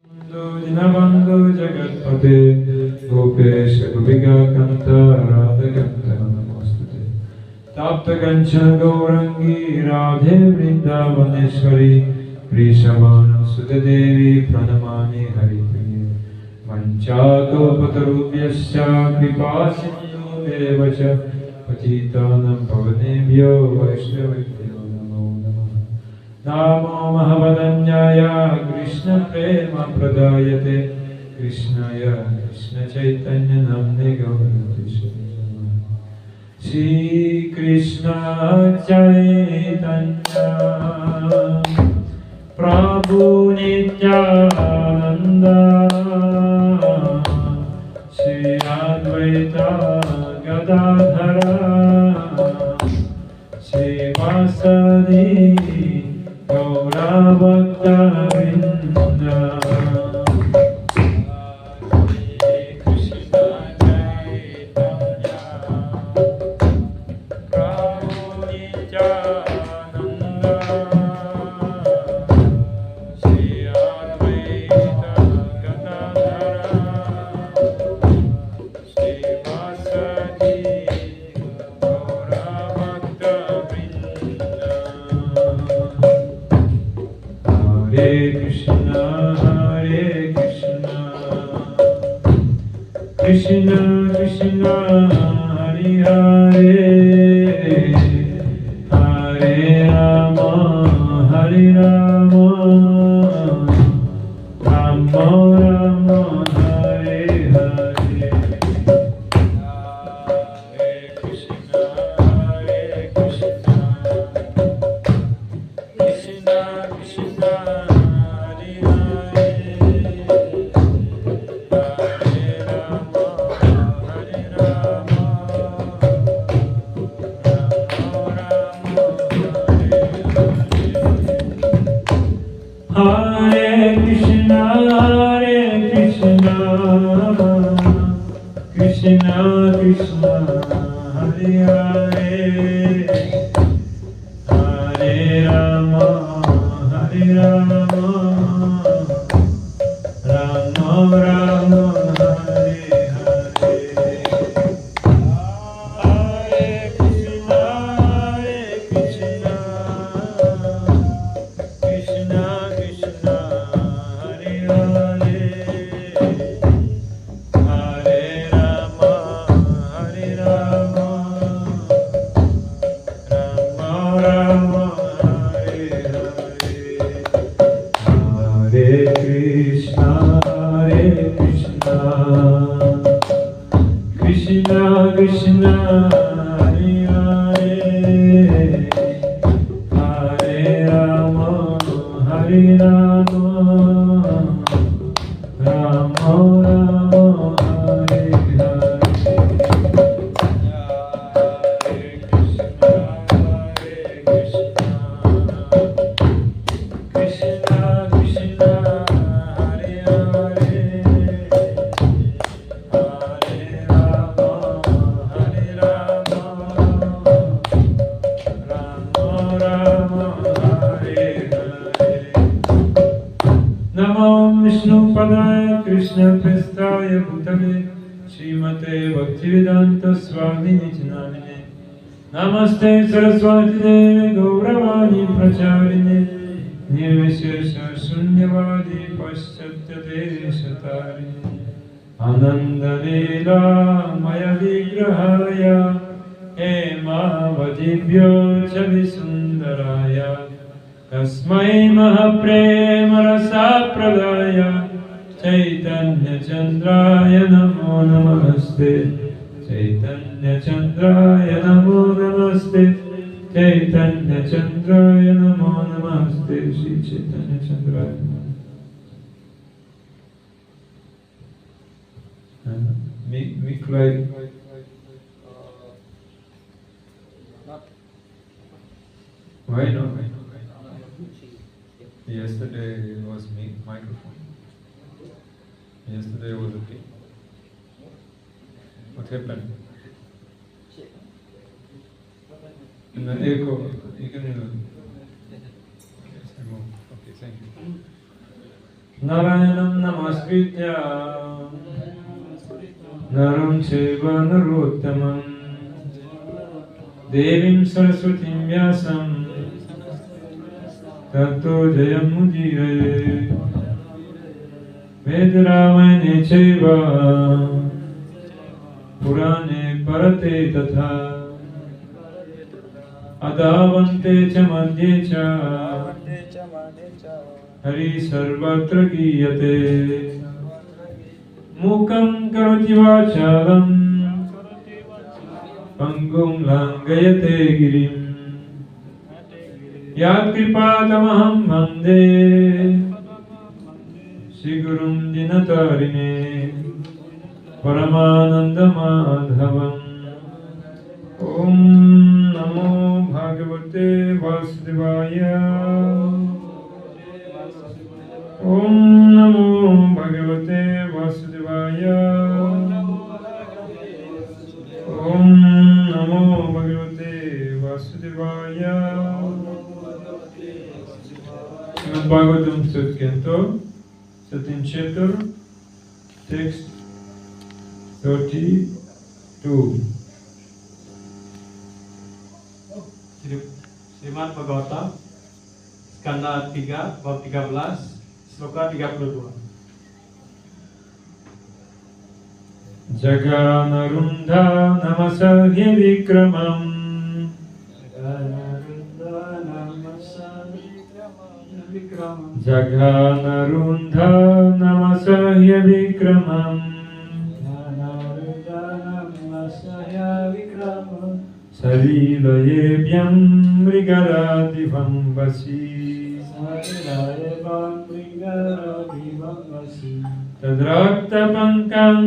Dinabandhu Jagatpate Gopesha Gopiga Kanta Radha Kanta Namostute Tapta Kanchana Gaurangi Radhe Vrindavaneshwari Rishabhanu Sute Devi Pranamani Haripriye Manchakalpatarubhyasya Kripasindhu Devacha Patitanam Pavanebhyo Vaishnavibhyo Namo Namaha Namo Mahavadanyaya Krishna Prema Pradayate Krishnaya Krishna Chaitanya Namne Gaurati Shri Krishna Chaitanya Prabhu Nityananda Shri Advaita Gadadhara Shri Vasadi Gaura Bhakta Vrinda Hare Krishna Chaitanya Prabhu Nityananda Shri Advaita Gadadhara Shri Vasadi Gaura Bhakta Vrinda Hare Krishna, Krishna Krishna, Hare Hare, Hare Rama, Hare Rama, Rama Rama, Hare Hare. Hare Krishna, Krishna Krishna, Hare Hare, Hare Rama, Hare Rama, Rama Rama, Hare Hare. Hare Krishna, Krishna Krishna, Hare Hare, Hare Rama, Hare Rama, Rama Rama, Hare Hare. Hare Krishna, Krishna Krishna, Hare Hare, Hare Rama, Hare Rama, Rama Rama, Hare Hare. Hare Krishna, Krishna Krishna, Hare Hare, Hare Rama, Hare Rama, Rama Rama, Hare Hare. Hare Krishna, Krishna Krishna, Hare Hare, Hare Rama, Hare Rama, Rama Rama, Hare Hare. Namo Vishnu Padaya Krishna Prestaya Bhutale Srimate Bhaktivedanta Swami Nityanamine Namaste Saraswati Devi Gauravani Pracharine Nirvishesha Shunyavadi Paschatya Deshatarine Ananda Leela Maya Vigrahaya Hemavadibhyo Chavisundaraya Tasmai Mahaprema Rasa Pradaya Chaitanya Chandraya Namo Namaste Chaitanya Chandraya Namo Namaste Chaitanya Chandraya Namo Namaste Shri Chaitanya Chandraya Namo Miklai Why not? Yesterday was microphone. Yesterday was okay. What happened? And then echo, you can remove. Yes, remove. Okay, thank you. Narayanam namaskritya naram chaiva narottamam devim saraswatim vyasam tato jayam mudiraye Vedramayane chaiva purane parate tatha adavante cha madhye cha hari sarvatra giyate mukam karoti vachalam pangum langayate girim yat kripatamaham vande Sigurum dinatarine Paramananda Madhavam Om Namo Bhagavate Vasudevaya Om Namo Bhagavate Vasudevaya Om Namo Bhagavate Vasudevaya Srimad Bhagavatam Satkanto Second chapter, text 32. Srimad Bhagavatam, skanda 3, bab 13, sloka 32. Jaganarundha namasahya vikramam Jaganarundha namasahya vikramam Salilayebhyam mrigaradivam vasi Tadrakta pankam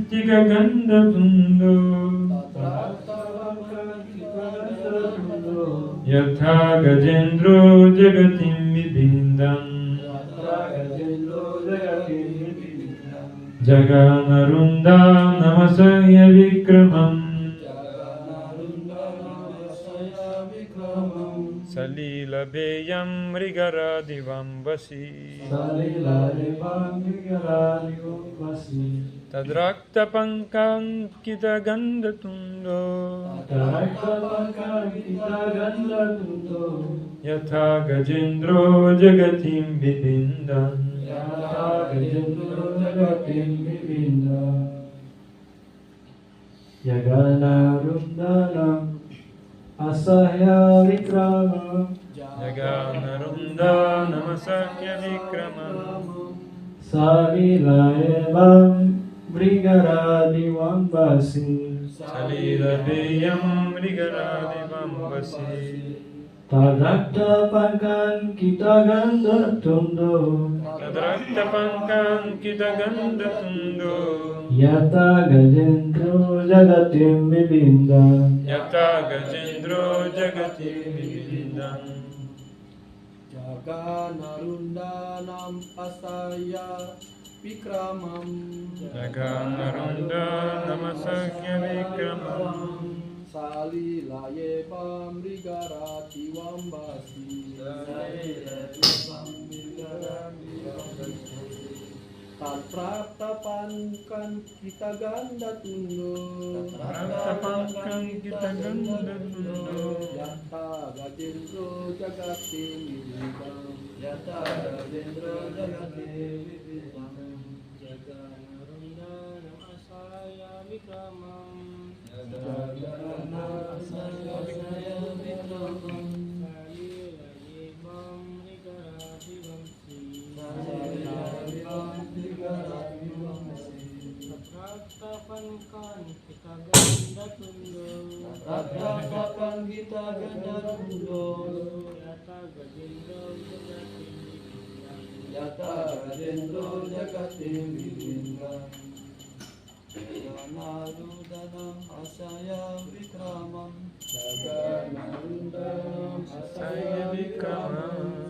tikagandatundo Yatha gajendro jagatim vibindam Jaganarundha namasahya vikramam Salilabeyam mrigaradivam vasi Tadrakta pankam kitagandatundo Yatha gajendro jagatim vibindam Jaganarundhanam asahya vikramam Jaganarundhanam asahya vikramam Salilaevam mrigaradivam vasi Salilabeyam mrigaradivam vasi Tadrakta pankan kita ganda tundo Tadrakta pankam kitagandatundo Yata gajendro jagatim vibinda Yata gajendro jagatim vibindam Jaganarundhanam asaya vikramam Jaganarundhanam asahya vikramam Salilayebam mrigaradivam vasi Tatrapta pankan kita ganda tundo Tadrakta pankam kitagandatundo Yata gajendro jagatim vibindam Yata gajendro jagatim vibindam Jaganarundhanam asaya vikramam Tatrapan kita ganda tundo Yata gajendro jagatim vibindam Jaganarundhanam asaya vikramam Jaganarundhanam asaya vikramam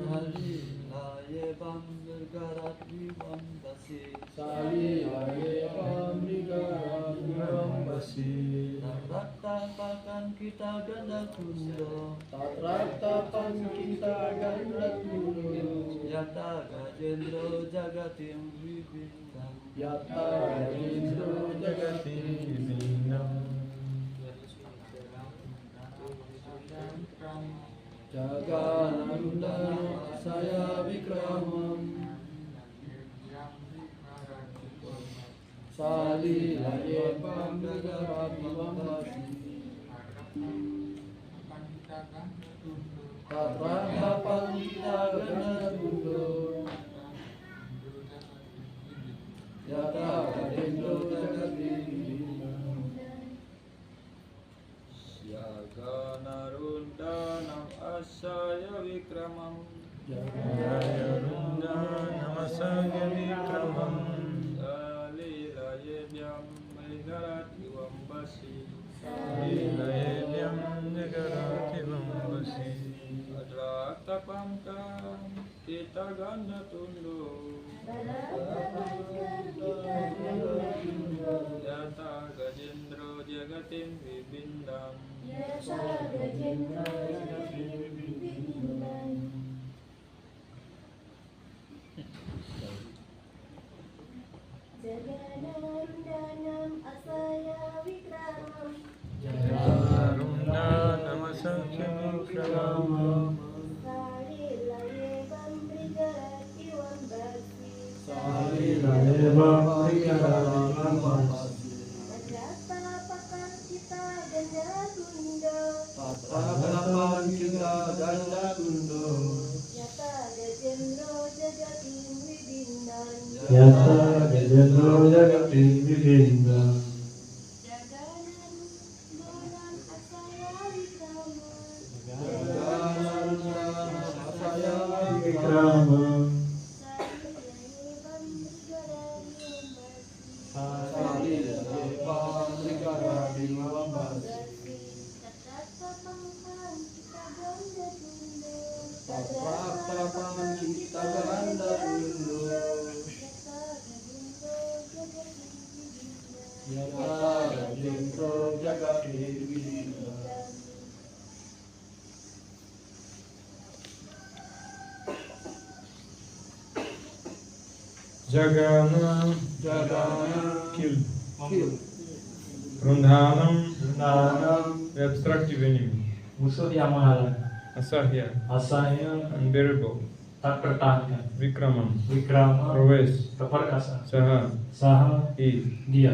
Salilayebam mrigaradivam vasi Salilayebam mrigaradivam vasi Tadrakta pakan kita ganda tundo Tadrakta pakan kita ganda tundo Yata Gajendro Jagatim Vibindam Yata Gajendro Jagati Vibindam Jaganandana Saya Vikramam Sali Laye Panggagarati Vambasi Tatra Kapang Kita Ganatundo Yata Gajendro Jagati Yaganarundanam Asaya Vikramam Jaya Runda Namasaya Vikramam Salilayebyam Maligarati Vambasi Lilayevyam Nagarati Vambasi Adratapamkam Kita Gandatundo Yata Gajendro Jagatim Vibindam Jaganarundanam Asaya Vikramam Jaya Runda Namasaya Vikramam Salilayevam Brigarati Vambasi Salilayevam Brigarati Vambasi Adratapakam Kita Ganatundo Tatrapam Kita Gandatundo Yata Gajendro Jagatim Vibindam Yata Gajendro Jagati Vibindam Jaganarundanam Asaya Vikramam Jaganarundanam Asaya Vikramam Salilayevam Brigarati Vambasi Salilayevam Brigarati Vambasi Tatrapam Kita Gandatundo Yata Gajendro Jagati Vibindam Jagana Jagana Kill Kill Rundhanam Rundhanam The obstructive enemy musuh yang menghalang, Asahya asanya Unbearable tak tertahankan. Vikramam Vikrama Praves keperkasaan, Saha saha He dia,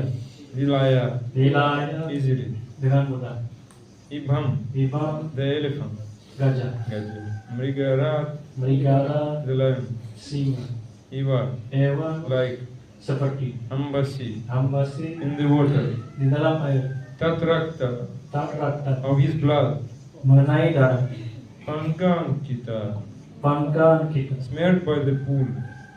Vilaya lilanya Easily dengan mudah. Ibham Ibam The elephant gajah, Gajah Mrigarat merigala The lion singa, Iva hewan Like seperti Ambasi ambasi In the water di dalam air, Tatrakta tak raktan Of his blood mengenai darah, Pankan kita pangkan kita Smeared by the pool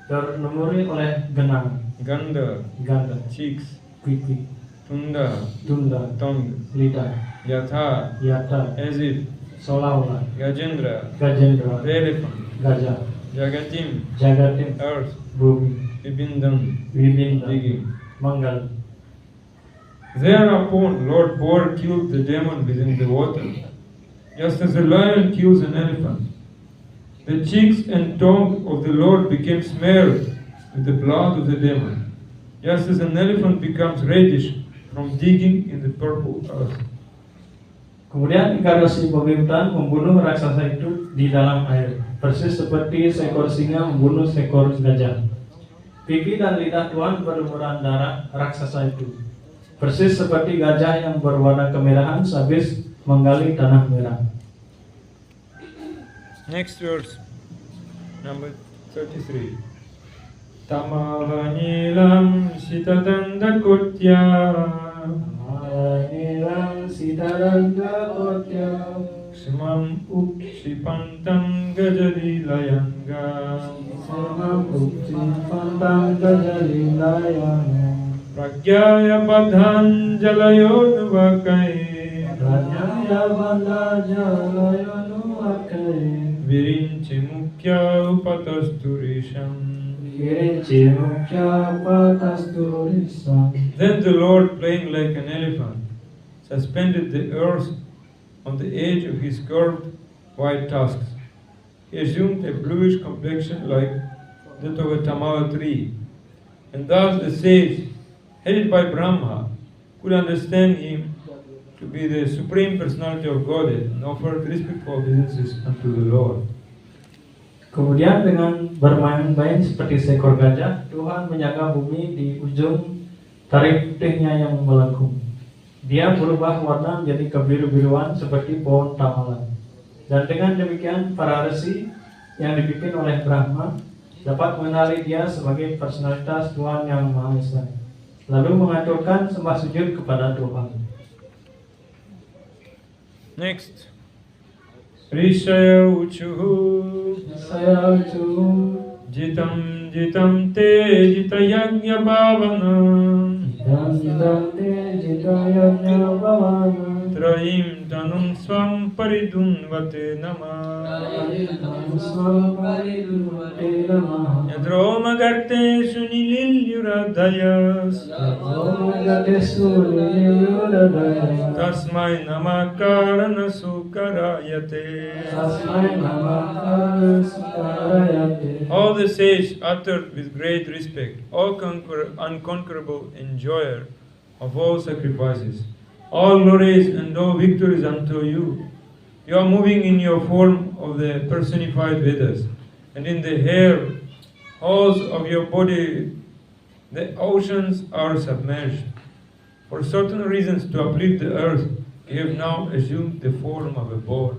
terlumuri oleh genangan, Ganda ganda, Cheeks pipi, Tunda tunda, Tongue lidah, Yatha yata, As if seolah-olah Gajendra gajendra, The elephant gajah, Jagatim jagatim, Earth bumi, Vibindam wibinda, Digging manggal. Thereupon Lord Boar killed the demon within the water, just as a lion kills an elephant. The cheeks and tongue of the Lord became smeared with the blood of the demon, just as an elephant becomes reddish from digging in the purple earth. Kemudian Ikarasi Pembibitan membunuh raksasa itu di dalam air, persis seperti seekor singa membunuh seekor gajah. Pipi dan lidah Tuhan berlumuran darah raksasa itu, persis seperti gajah yang berwarna kemerahan sehabis menggali tanah merah. Next verse, number 33. Tamavanilam sitadandakotya Nilam sitaranda kotya, Smam uksipantam gajadilayanga samam bukti pantang kejadilayana, Pragyaya padhanjalayodvakai ranyaya banda jalayanu akai, Virinchi mukya upatasturisham. kirinci mukya patasturisa. Then the Lord, playing like an elephant, suspended the earth on the edge of his curved white tusks. He assumed a bluish complexion like that of a tamar tree. And thus the sage, headed by Brahma, could understand him to be the Supreme Personality of Godhead and offered respectful obeisances unto the Lord. Kemudian dengan bermain-main seperti seekor gajah, Tuhan menjaga bumi di ujung tarik putihnya yang melengkung. Dia berubah warna menjadi kebiru-biruan seperti pohon tamalan. Dan dengan demikian para resi yang dipimpin oleh Brahma dapat mengenali dia sebagai personalitas Tuhan yang Maha Esa, lalu mengaturkan sembah sujud kepada Tuhan. Next. Rishaya uchuhu Saya ucu jitam jitam te jitayagya bhavanam dan dante jitayanya bhavana Traim tanum swam paridunvate nama Yadroma garte sunililyuradayas Tasmai namakarana sukarayate All the sages uttered with great respect, all unconquerable enjoyer of all sacrifices, all glories and all victories unto you. You are moving in your form of the personified Vedas, and in the hair halls of your body the oceans are submerged. For certain reasons to uplift the earth, you have now assumed the form of a boar.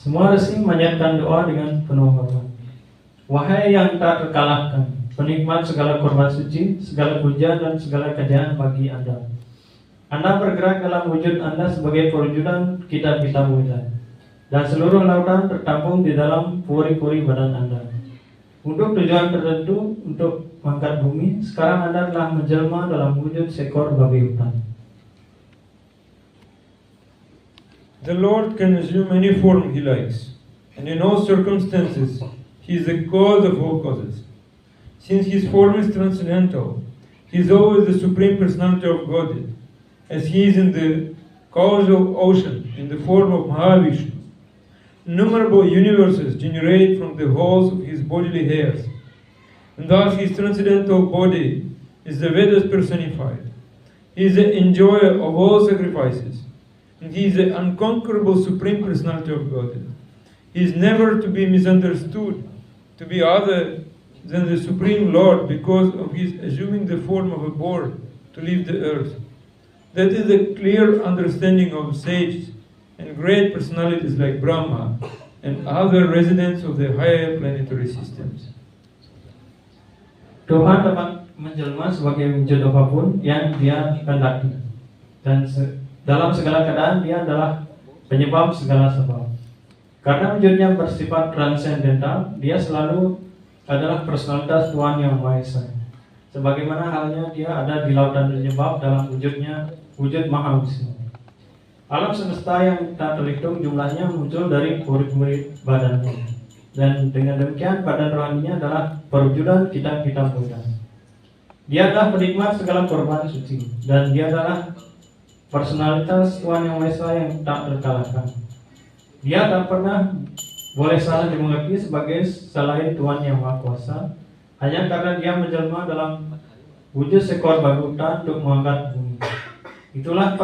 Semua resi memanjatkan doa dengan penuh hormat. Wahai yang tak terkalahkan, penikmat segala korban suci, segala puja dan segala kejayaan bagi Anda. Anda bergerak dalam wujud Anda sebagai perwujudan kitab-kitab Weda, dan seluruh lautan tertampung di dalam puri-puri badan Anda. Untuk tujuan tertentu, untuk mengangkat bumi, sekarang Anda telah menjelma dalam wujud seekor babi hutan. The Lord can assume any form He likes, and in all circumstances, He is the cause of all causes. Since His form is transcendental, He is always the Supreme Personality of Godhead, as He is in the causal ocean in the form of Mahavishnu. Innumerable universes generate from the halls of His bodily hairs, and thus His transcendental body is the Vedas personified. He is the enjoyer of all sacrifices, and He is the unconquerable Supreme Personality of Godhead. He is never to be misunderstood to be other than the Supreme Lord because of His assuming the form of a boar to leave the earth. That is the clear understanding of sages and great personalities like Brahma and other residents of the higher planetary systems. Tuhan dapat menjelma sebagai wujud apapun yang Dia kehendaki, dan dalam segala keadaan Dia adalah penyebab segala sebab. Karena wujudnya bersifat transendental, Dia selalu adalah personalitas Tuhan yang Maha Esa. Sebagaimana halnya Dia ada di lautan penyebab dalam wujudnya, wujud Maha Wisnu. Alam semesta yang tak terhitung jumlahnya muncul dari puri-puri badannya, dan dengan demikian badan rohaninya adalah perwujudan kitab-kitab Buddha. Dia adalah penikmat segala korban suci, dan Dia adalah personalitas Tuhan yang Maha Esa yang tak terkalahkan. Dia tak pernah boleh salah dimengerti sebagai selain Tuhan yang Maha Kuasa, hanya karena Dia menjelma dalam wujud seekor babi hutan untuk mengangkat bumi. Itulah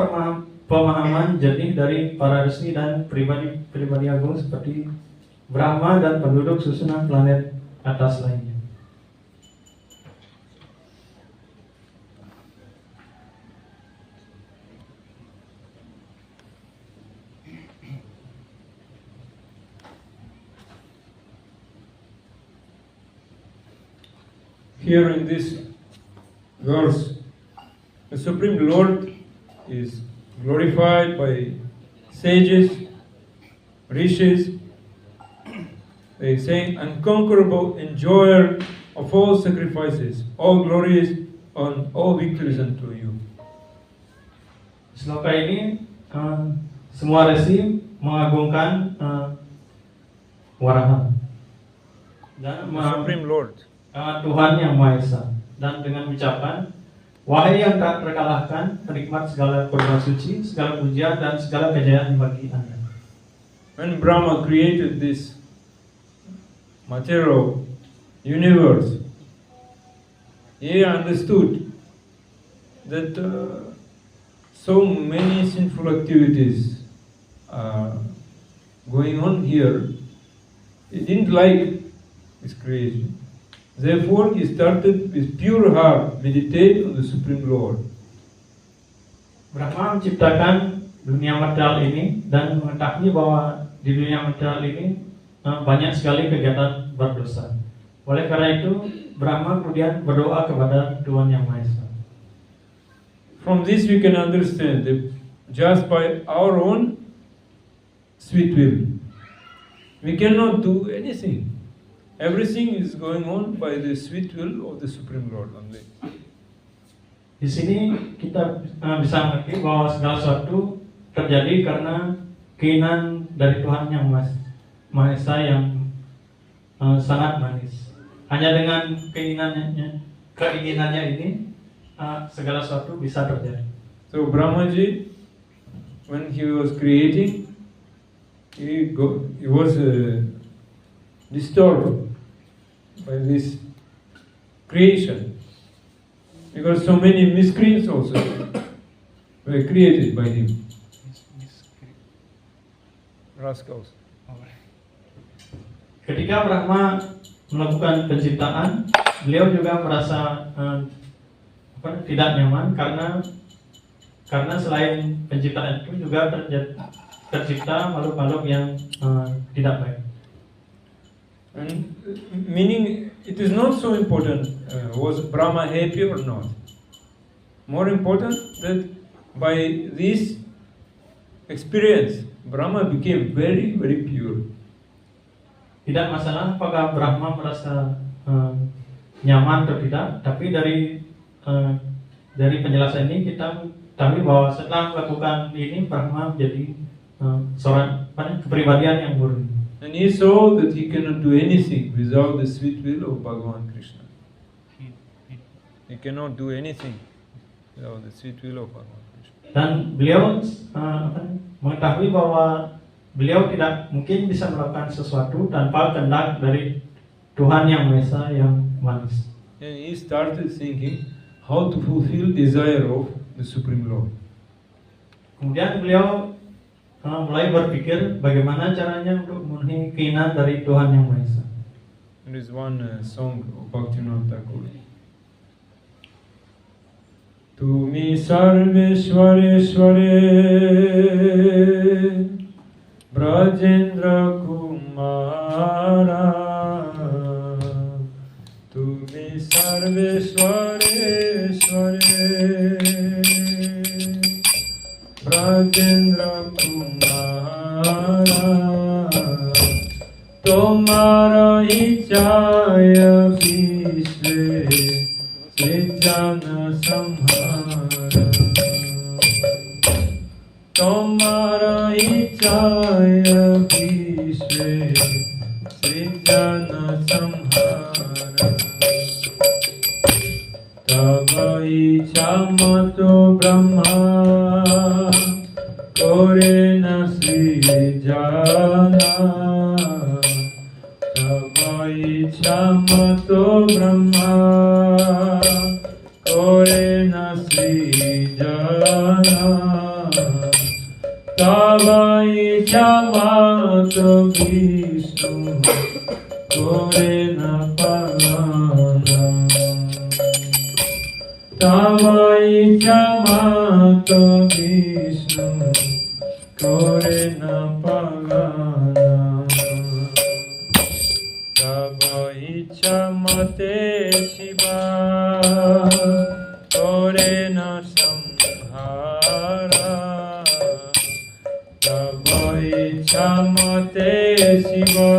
pemahaman jernih dari para resi dan pribadi agung seperti Brahma dan penduduk susunan planet atas lainnya. Here in this verse, the Supreme Lord is glorified by sages, rishis. They say, unconquerable enjoyer of all sacrifices, all glories and all victories unto you. Sloka ini semua resi mengagungkan Waraha dan The Supreme Lord. Tuhan yang Maha Esa, dan dengan ucapan, wahai yang tak terkalahkan, penikmat segala korban suci, segala pujian dan segala kejayaan bagi Anda. When Brahma created this material universe, he understood that so many sinful activities are going on here. He didn't like his creation. Therefore, he started with pure heart, meditate on the Supreme Lord. Brahma menciptakan dunia material ini dan mengetahui bahwa di dunia material ini banyak sekali kegiatan berdosa. Oleh karena itu, Brahma kemudian berdoa kepada Tuhan Yang Maha Esa. From this we can understand that just by our own sweet will, we cannot do anything. Everything is going on by the sweet will of the Supreme Lord only. Di sini kita bisa mengerti bahwa segala sesuatu terjadi karena keinginan dari Tuhan Yang Maha Esa yang sangat manis. Hanya dengan keinginannya ini segala sesuatu bisa terjadi. So Brahmaji, when he was creating, he was disturbed by this creation, because so many miscreants also were created by him. Rascals. Ketika Brahma melakukan penciptaan, beliau juga merasa tidak nyaman karena selain penciptaan itu juga tercipta makhluk-makhluk yang tidak baik. And meaning, it is not so important was Brahma happy or not. More important that by this experience, Brahma became very, very pure. Tidak masalah apakah Brahma merasa nyaman atau tidak, tapi dari penjelasan ini kita tahu bahwa setelah melakukan ini Brahma menjadi seorang kepribadian yang murni. And he saw that he cannot do anything without the sweet will of Bhagavan Krishna. He cannot do anything without the sweet will of Bhagavan Krishna. Dan beliau mengetahui bahwa beliau tidak mungkin bisa melakukan sesuatu tanpa kehendak dari Tuhan Yang Maha Esa yang manis. And he started thinking how to fulfill desire of the Supreme Lord. Kemudian beliau mulai berpikir bagaimana caranya untuk memenuhi keinginan dari Tuhan Yang Maha Esa. There is one song of Bhaktivinoda Thakur. Tumi Sarveshwareshware Brajendra Kumara, Tumi Sarveshwareshware Brajendra Kumara, Tomara Ichaya Vishwe Srijana Samhara, Tomara Ichaya Vishwe Srijana Samhara, Tava Icha Mato Brahma Korena Srijana, Tava Icha Mato Brahma Korena Srijana, Tava Icha Mato Vishnu Korena Palana, Tava Icha Mato Vishnu Korena Palana, Tava Icha Mate Shiva Korena Samhara, Tava Icha Mate Shiva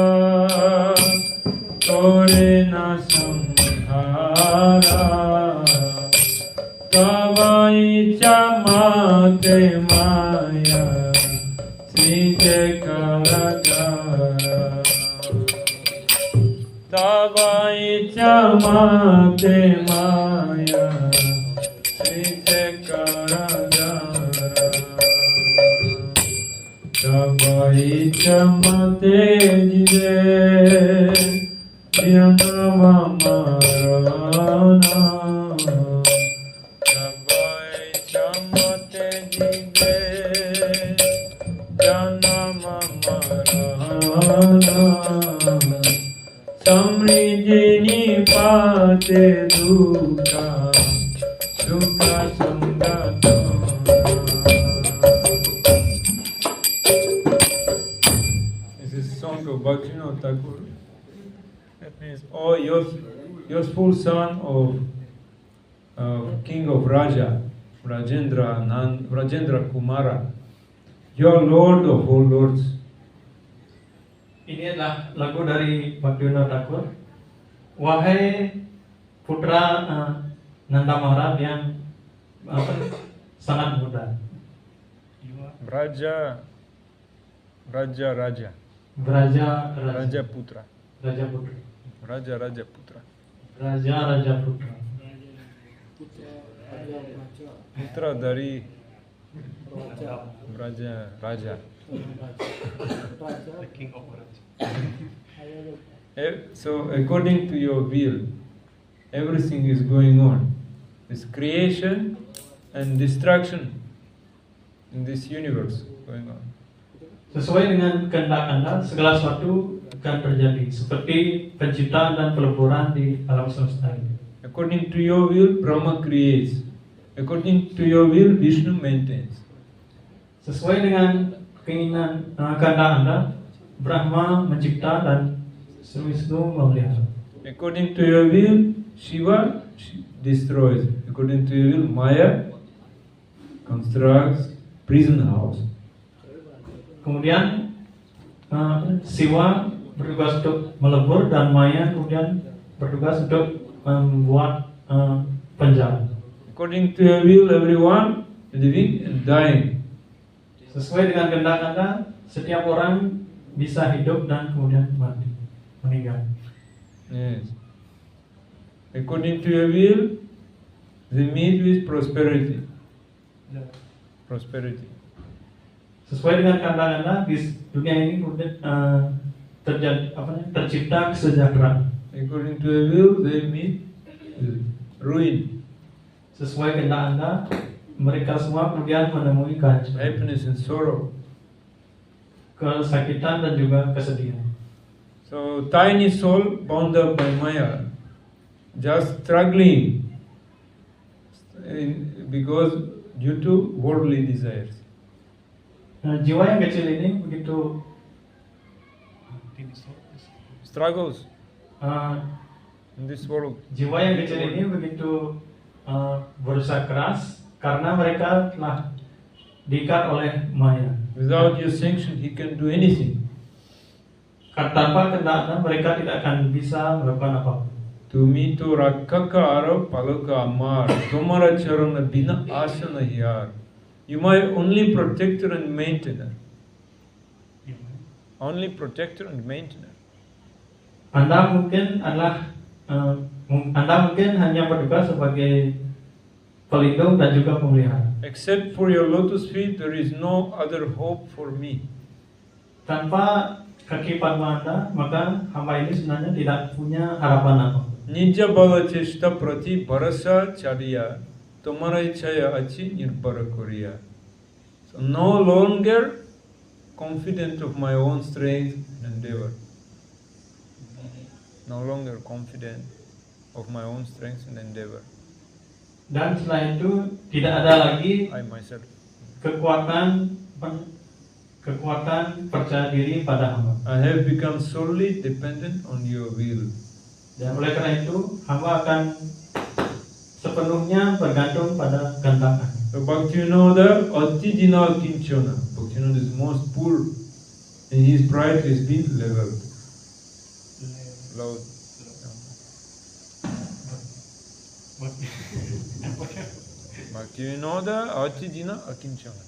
Korena Samhara, Tava Icha Mate Maya Srije Karagara, Tava Icha Mate Maya Srije Karagara, Tava Icha Mate Jive Janama Marana Sabai Chamate Jibe Janama Marana Samridini Pate Dukha Sukha Sangata. This is a song of Bhaktivinoda Thakur. That means, oh, you're full son of king of Raja, Rajendra Kumara. You're Lord of all lords. Ini adalah lagu dari Bhaktivinoda Thakur. Wahai putra Nanda Maharaj yang sangat muda. Raja Putra. Raja Putra. Raja Putra. Putra dari Raja. The king of Raja. So according to your will, everything is going on. This creation and destruction in this universe going on. Sesuai dengan kehendak Anda, segala sesuatu akan terjadi seperti penciptaan dan peleburan di alam semesta ini. According to your will, Brahma creates. According to your will, Vishnu maintains. Sesuai dengan keinginan kehendak Anda, Brahma mencipta dan Wisnu memelihara. According to your will, Shiva destroys. According to your will, Maya constructs prison house. Kemudian Siwa bertugas untuk melebur dan Maya kemudian bertugas untuk membuat penjara. According to your will, everyone living and dying. Sesuai dengan kehendak Anda, setiap orang bisa hidup dan kemudian mati, meninggal. Yes. According to your will, they meet with prosperity. Prosperity. Sesuai dengan kehendak Anda, di dunia ini kemudian tercipta kesejahteraan. According to your will, they meet with ruin. Sesuai kehendak Anda, mereka semua kemudian menemui kehancuran, Happiness and sorrow. kesakitan dan juga kesedihan. So tiny soul bound up by Maya, just struggling because due to worldly desires. Jiwa yang kecil ini begitu Struggles in this world. jiwa yang kecil ini begitu berusaha keras karena mereka telah diikat oleh Maya. Without your sanction, he can do anything. Tanpa kehendak Anda, mereka tidak akan bisa melakukan apapun. Tumi to rakkaka aro palaka amar, tomara charana bina asana hyar. You my only protector and maintainer. Only protector and maintainer. Anda mungkin hanya bertugas sebagai pelindung dan juga pemelihara. Except for your lotus feet, there is no other hope for me. Tanpa kaki padma Anda, maka hamba ini sebenarnya tidak punya harapan apa. Nija bala cheshta prati bharasa chariya, tomara ichaya achi nirbhara koriya. So no longer confident of my own strength and endeavor. No longer confident of my own strength and endeavor. Dan setelah itu tidak ada lagi I myself. kekuatan percaya diri pada hamba. I have become solely dependent on your will. Dan oleh karena itu hamba akan sepenuhnya bergantung pada kehendak Anda. So Bhaktivinoda Atidina Kinchana. Bhaktivinoda is most poor and his pride has been leveled. Loud. Bhaktivinoda Atidina Akinchana.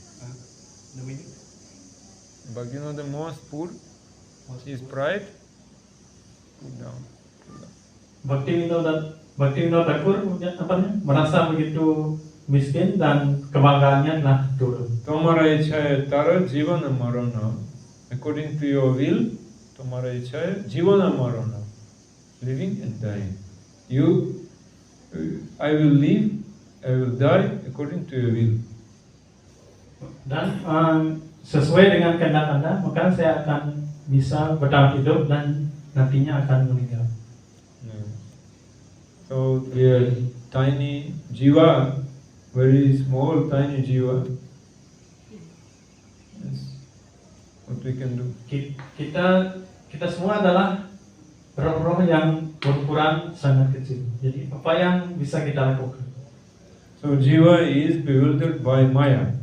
Bhaktivinoda most poor, his pride put down. Bhaktivinoda Thakur kemudian merasa begitu miskin dan kebanggaannya telah turun. Tomara ichaya tara jivana marana. According to your will, tomara ichaya jivana marana. living and dying. I will live, I will die according to your will. Dan sesuai dengan kehendak Anda, maka saya akan bisa bertahan hidup dan nantinya akan meninggal. So we are tiny jiva, very small tiny jiva. Yes. What we can do? Kita semua adalah roh-roh yang berukuran sangat kecil. Jadi apa yang bisa kita lakukan? So jiva is bewildered by Maya.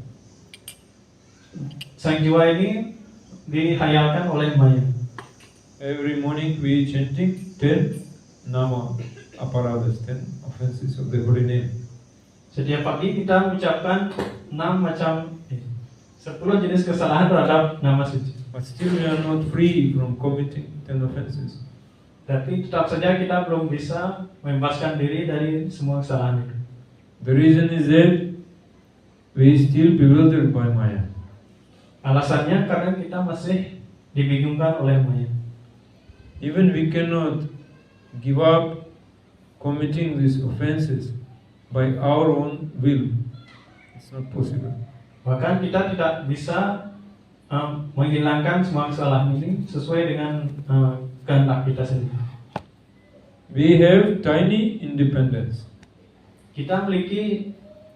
Sang jiwa ini dihayalkan oleh Maya. Every morning we chanting 10 nama aparadas, 10 offenses of the holy name. Setiap pagi kita mengucapkan 10 jenis kesalahan terhadap nama suci. But still we are not free from committing 10 offenses. Tapi tetap saja kita belum bisa membebaskan diri dari semua kesalahan itu. The reason is that we still bewildered by Maya. Alasannya karena kita masih dibingungkan oleh Maya. Even we cannot give up committing these offenses by our own will. It's not possible. Bahkan kita tidak bisa menghilangkan semua kesalahan ini sesuai dengan kehendak kita sendiri. We have tiny independence. Kita memiliki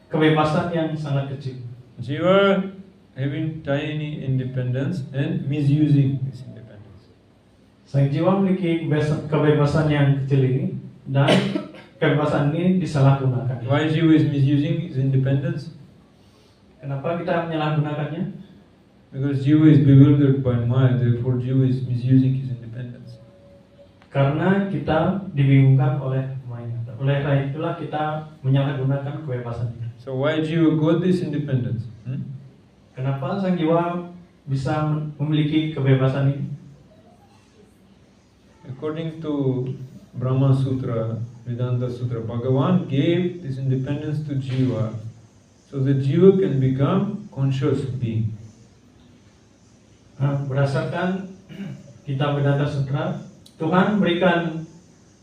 kebebasan yang sangat kecil. Jiva having tiny independence and misusing this independence. Sang jiwa memiliki kebebasan yang kecil ini dan kebebasan ini disalahgunakan. Why Jiva is misusing his independence? Kenapa kita menyalahgunakannya? Because Jiva is bewildered by Maya, therefore Jiva is misusing his independence. Karena kita dibingungkan oleh Maya. Oleh karena itulah kita menyalahgunakan kebebasan itu. So why Jiva got this independence? Kenapa sang jiwa bisa memiliki kebebasan ini? According to Brahma Sutra, Vedanta Sutra, Bhagavan gave this independence to Jiva so that Jiva can become conscious being. Berdasarkan kitab Vedanta Sutra, Tuhan berikan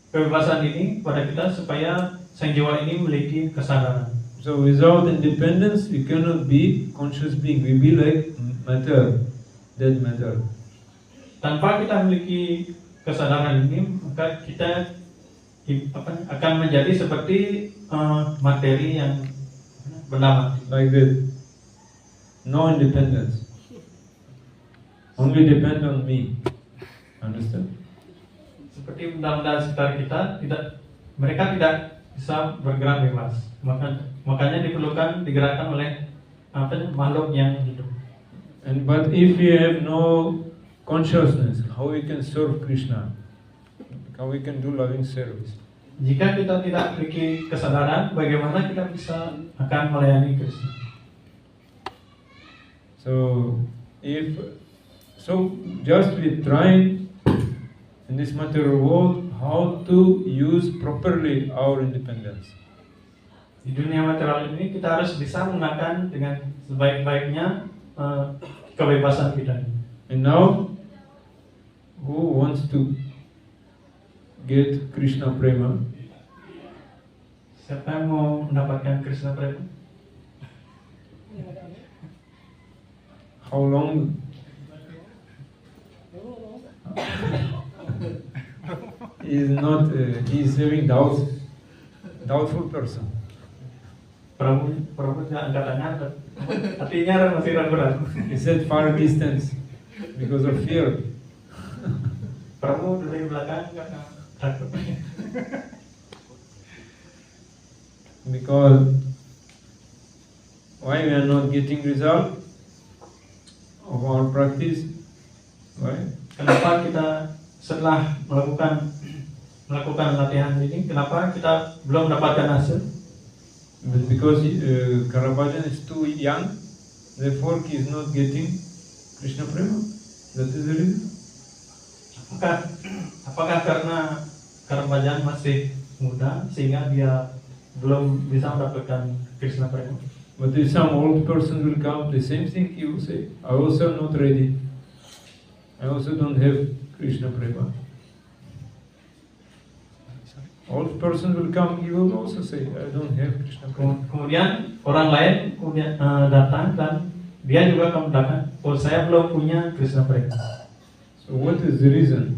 kebebasan ini pada kita supaya sang jiwa ini memiliki kesadaran. So without independence, we cannot be conscious being. We be like matter, dead matter. Tanpa kita memiliki kesadaran ini, maka kita akan menjadi seperti materi yang benda mati. Like that. No independence. Only depend on me. Understand? Seperti benda-benda sekitar kita, mereka tidak bisa bergerak bebas. Makanya digerakkan oleh makhluk yang hidup. But if we have no consciousness, how we can serve Krishna? How we can do loving service? Jika kita tidak memiliki kesadaran, bagaimana kita bisa akan melayani Krishna? So just we trying in this material world how to use properly our independence. Di dunia material ini kita harus bisa menggunakan dengan sebaik-baiknya kebebasan kita. And now, who wants to get Krishna Prema? Siapa yang mau mendapatkan Krishna Prema? How long? He is having doubtful person. Prabu tidak angkat tangan, hatinya masih ragu-ragu. He said far distance because of fear. Prabu dari belakang karena takut. Because why we are not getting result of our practice? Why? Kenapa kita setelah melakukan latihan ini, kenapa kita belum mendapatkan hasil? Because Karavajan is too young, therefore he is not getting Krishna Prema. That is the reason. Apakah karena Karavajan masih muda sehingga dia belum bisa mendapatkan Krishna Prema? But if some old person will come, the same thing he will say. I also am not ready. I also don't have Krishna Prema. All person will come, he will also say, I don't have Krishna prema. Kemudian orang lain kemudian datang dan dia juga akan mengatakan, oh saya belum punya Krishna prema. So what is the reason?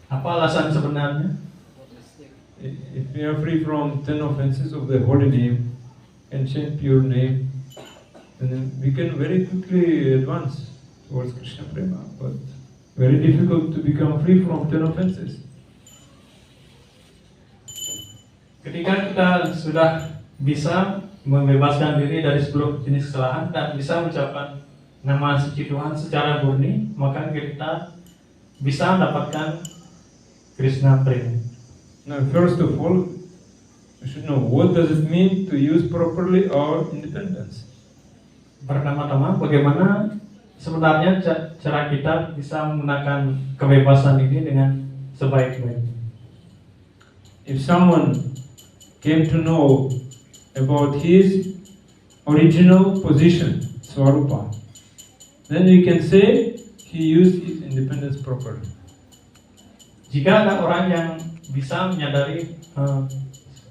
Apa alasan sebenarnya? If we are free from 10 offenses of the holy name, ancient pure name, then we can very quickly advance towards Krishna prema. But very difficult to become free from 10 offenses. Ketika kita sudah bisa membebaskan diri dari 10 jenis kesalahan dan bisa mengucapkan nama suci Tuhan secara murni, maka kita bisa mendapatkan Krishna prema. Now, first of all, we should know what does it mean to use properly our independence. Pertama-tama, bagaimana sebenarnya cara kita bisa menggunakan kebebasan ini dengan sebaik-baiknya. If someone came to know about his original position, Swarupa, then we can say he used his independence properly. Jika ada orang yang bisa menyadari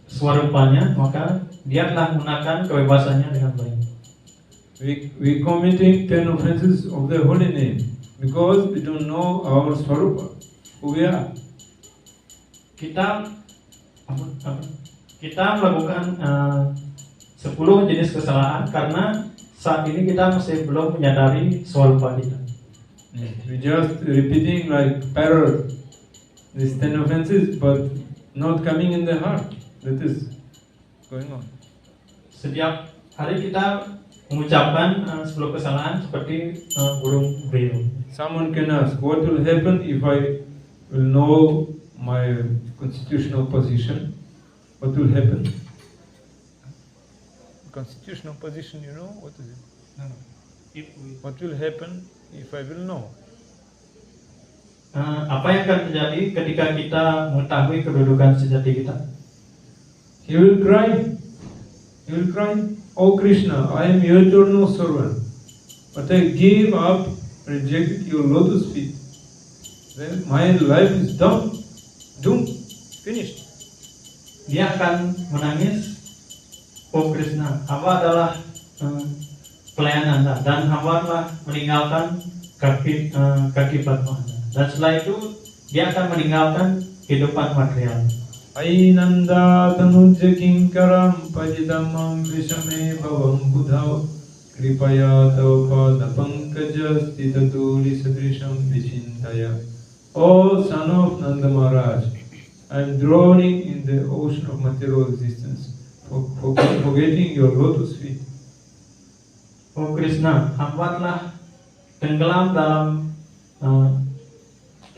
Swarupanya, maka dia telah menggunakan kebebasannya dengan baik. We committing 10 offenses of the holy name because we don't know our Swarupa, who we are. Kita melakukan 10 jenis kesalahan karena saat ini kita masih belum menyadari Swarupa kita. We just repeating like parrot these 10 offenses, but not coming in the heart. That is going on. Setiap hari kita mengucapkan 10 kesalahan seperti burung beo. Someone can ask, what will happen if I will know my constitutional position? What will happen? Constitutional position, you know, what is it? What will happen if I will know? Apa yang akan terjadi ketika kita mengetahui kedudukan sejati kita? He will cry. He will cry, Oh Krishna, I am your eternal servant, but I gave up, rejected your lotus feet. Then my life is doomed, finished. Dia akan menangis, Oh Krishna, hamba adalah pelayan Anda dan hamba telah meninggalkan kaki Padma Anda. Dan setelah itu dia akan meninggalkan kehidupan material. Ainanda tanujya kinkaram pajidamam vishame bhavam budhav kripaya tava pada pankaja stitaduli sadrisham vichintaya. O son of Nanda Maharaj, I am drowning in the ocean of material existence, forgetting your lotus feet. Oh Krishna, hamba telah tenggelam dalam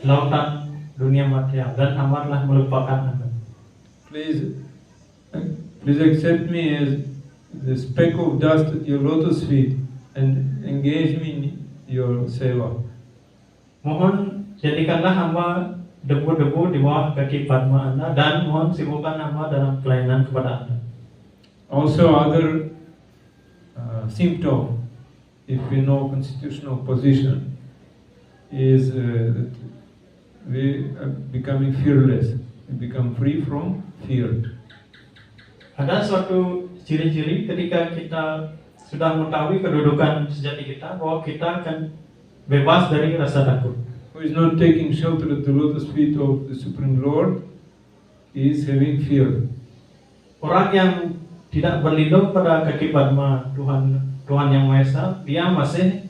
lautan dunia material dan hamba telah melupakan Anda. Please accept me as the speck of dust at your lotus feet and engage me in your seva. Mohon jadikanlah hamba debu-debu di bawah kaki Padma Anda dan mohon sibukkan hamba dalam pelayanan kepada Anda. Also other symptom, if we know constitutional position, is that we are becoming fearless. We become free from fear. Ada suatu ciri-ciri ketika kita sudah mengetahui kedudukan sejati kita bahwa kita akan bebas dari rasa takut. Who is not taking shelter at the lotus feet of the Supreme Lord is having fear. Orang yang tidak berlindung pada kaki Padma Tuhan Yang Maha Esa, dia masih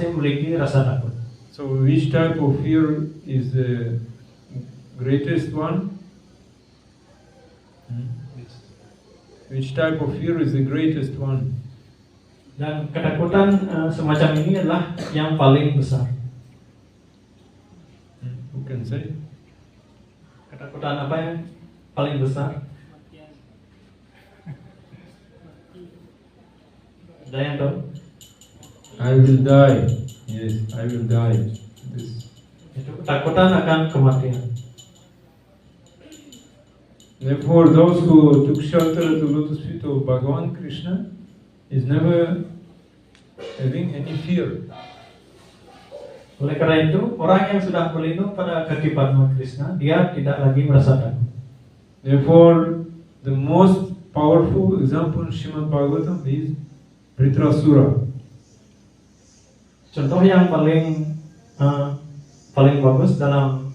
memiliki rasa takut. So which type of fear is the greatest one? Which type of fear is the greatest one? Dan ketakutan semacam ini adalah yang paling besar. Who can say? Ketakutan apa yang paling besar? Ada yang tahu? I will die. Yes, I will die. This. Itu ketakutan akan kematian. Therefore, those who took shelter at the lotus feet of Bhagavan Krishna is never having any fear. Oleh karena itu, orang yang sudah berlindung pada kaki Padma Krishna, dia tidak lagi merasa takut. Therefore, the most powerful example in Srimad Bhagavatam is Vritrasura. Contoh yang paling bagus dalam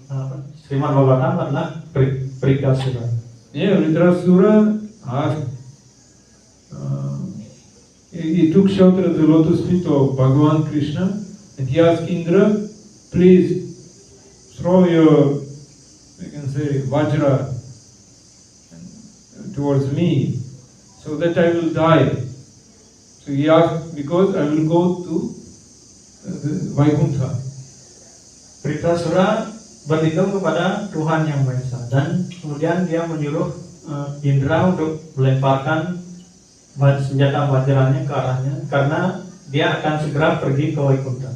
Srimad Bhagavatam adalah Vritrasura. Yeah, Vritrasura asked, he took shelter at the lotus feet of Bhagavan Krishna and he asked Indra, please throw your, you can say, Vajra towards me so that I will die. So he asked, because I will go to Vaikuntha. Vritrasura berlindung kepada Tuhan Yang Maha Esa dan kemudian dia menyuruh Indra untuk melemparkan senjata wajranya ke arahnya karena dia akan segera pergi ke Vaikuntha.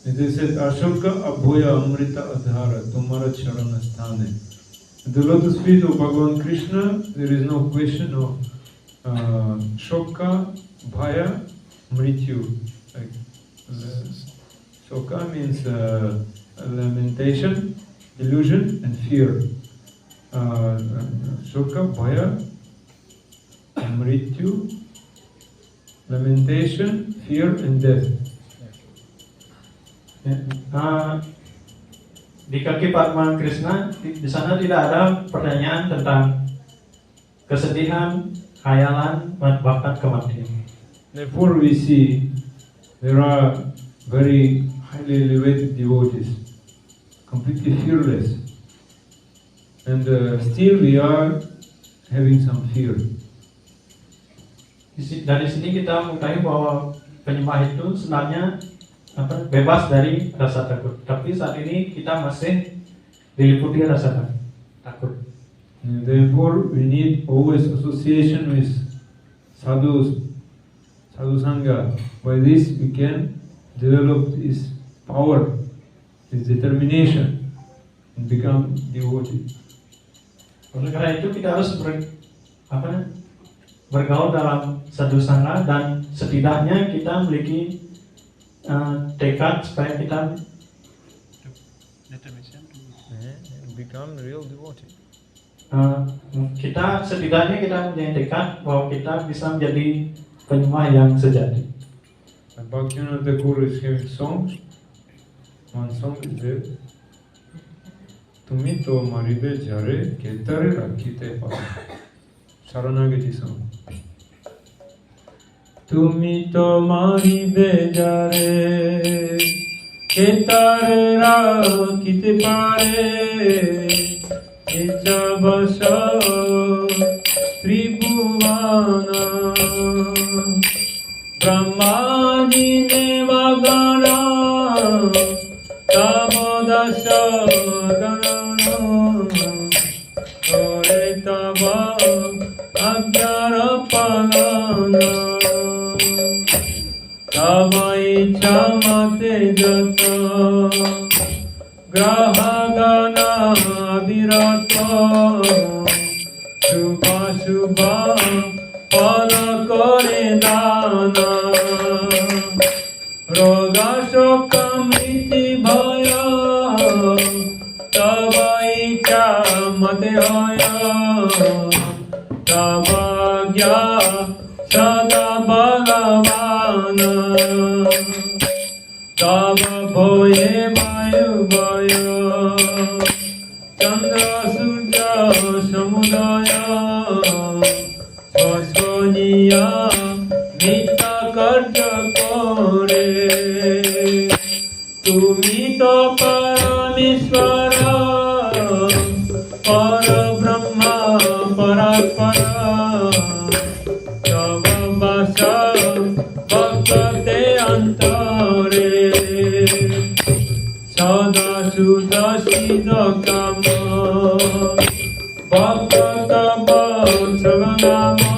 It is said, Ashoka Abhoya Amrita Adhara Tumara Charana Sthane. At the lotus feet of Bhagavan Krishna, there is no question of Shoka, Bhaya, Mrityu. Like, Shoka means lamentation, illusion, and fear. Shoka, Bhaya, Mrityu, lamentation, fear, and death. Di kaki Padma Krishna di sana tidak ada pertanyaan tentang kesedihan, khayalan, bahkan kematian. Therefore, we see there are very highly elevated devotees, completely fearless, and still we are having some fear. Dari sini kita mengetahui bahwa penyembah itu sebenarnya bebas dari rasa takut. Tapi saat ini kita masih diliputi rasa takut. And therefore, we need always association with sadhus, sadhu sangha. By this, we can develop this power, this determination, and become devotee. Oleh karena itu kita harus bergaul dalam sadhu sangha dan setidaknya kita memiliki tekad supaya kita become real devotee. Kita setidaknya kita punya tekad bahwa kita bisa menjadi penyembah yang sejati. Bhaktivinoda Thakur is having songs. One song is there. Tumi to maribe jare ketare rakhite pa. Sharanagati song. Tumi to maribe jare ketare rakhite pare. Ijabasha Tribhuvana Brahmani Devagana Tamodasha Ganana Ore Tava Agyara Palana Tava Icha Mate Jata Grahagana Virata Shubha Shubha Pala Kore Dana Roga Shoka Mriti Bhaya Tava Icha Mate Haya Tava Gya Sada Bhalavana Tava Bhoye Vayu Vaya Chandra Surya Samudaya Swasvaniya Mita Karja Kore Tumi to Paramishvara Parabrahma Parapara Tava Vasa Bhaktate Antare Sada Sudha Siddha Kama Bhakata Bhakshavanama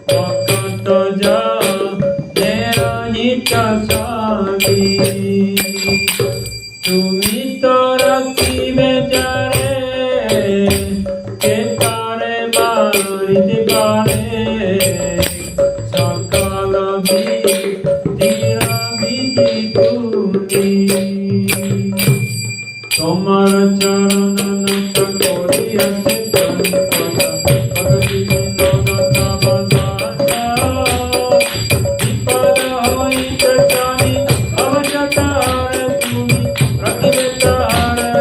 Bhakata Ja Nera Nitya Sadi Tumita Rakti Vechare Ketare Mariti Pare Sakala Vidira Viditu তোমার চরণ নত করিয়াছি চম্পনা ভগতি বৃন্দনা বাদাসা বিপদ হইতে জানি অবজতার তুমি রাখিবে তার নিষ্ঠা হরে কৃষ্ণ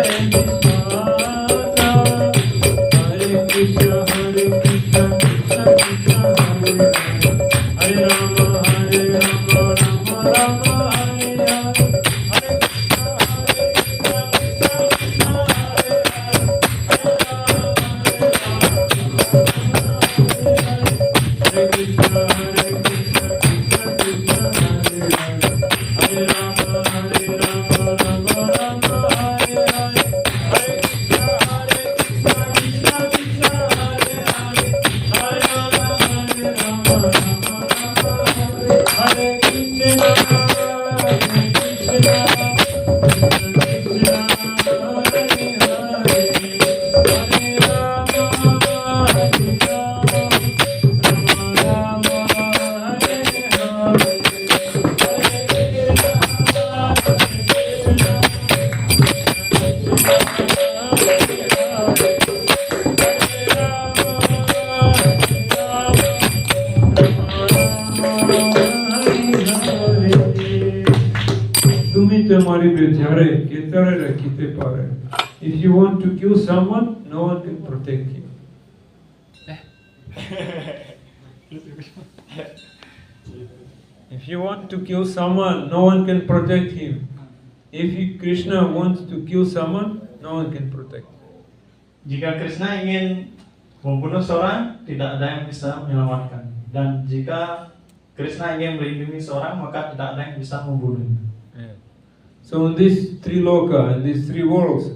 কৃষ্ণ কৃষ্ণ হরে হরে রাম রাম রাম হরে হরে তুমি তোমারি বিচারে কেতরে রাখিতে পারে if you want to kill someone no one can protect him if you want to kill someone no one can protect him if Krishna wants to kill someone no one can protect him. Jika Krishna ingin membunuh seorang, tidak ada yang bisa menyelamatkan. Dan jika Krishna ingin melindungi seorang, maka tidak ada yang bisa membunuhnya. So in these three loka, in these three worlds,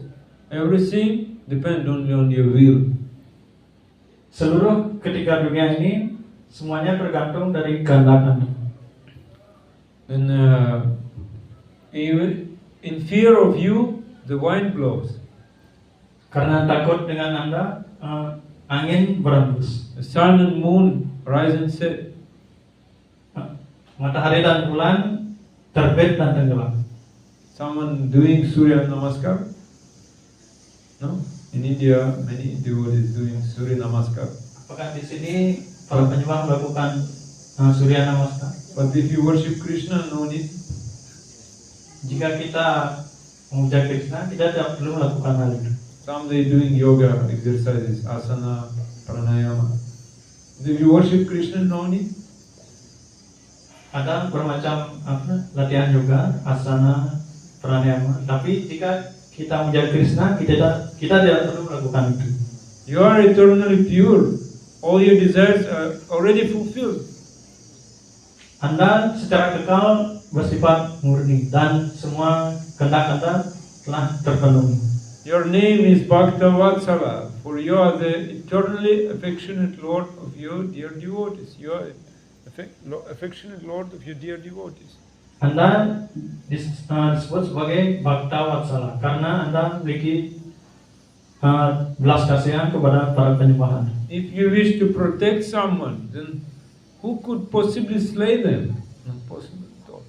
everything depends only on your will. Seluruh ketiga dunia ini semuanya tergantung dari kehendak Anda. And even in fear of you, the wind blows. Karena takut dengan Anda, angin berembus. The sun and moon rise and set. Matahari dan bulan terbit dan tenggelam. Someone doing Surya Namaskar? No? In India, many devotees doing Surya Namaskar. Apakah di sini para penyembah melakukan Surya Namaskar? But if you worship Krishna, no need. Jika kita memuja Krishna, kita tidak perlu melakukan hal itu. Some they doing yoga exercises, asana, pranayama. If you worship Krishna, no need. Ada bermacam latihan yoga, asana, pranayama. Tapi jika kita memuja Krishna, kita tidak perlu melakukan itu. You are eternally pure. All your desires are already fulfilled. Anda secara kekal bersifat murni dan semua kehendak Anda telah terpenuhi. Your name is Bhakta Vatsala, for you are the eternally affectionate Lord of your dear devotees. You are affectionate Lord of your dear devotees. Anda disebut sebagai Bhakta Vatsala karena Anda memiliki belas kasihan kepada para penyembah Anda. If you wish to protect someone, then who could possibly slay them? Not possible at all.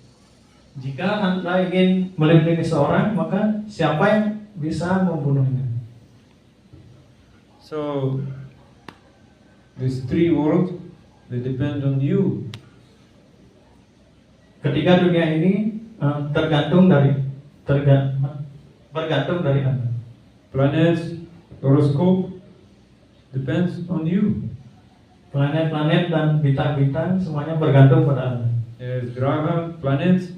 Jika Anda ingin melindungi seorang, maka siapa yang bisa membunuhnya? So, these three worlds, they depend on you. Ketiga dunia ini bergantung dari Anda. Planets, horoscope, depends on you. Planet-planet dan bintang-bintang semuanya bergantung pada Anda. As graha, planets,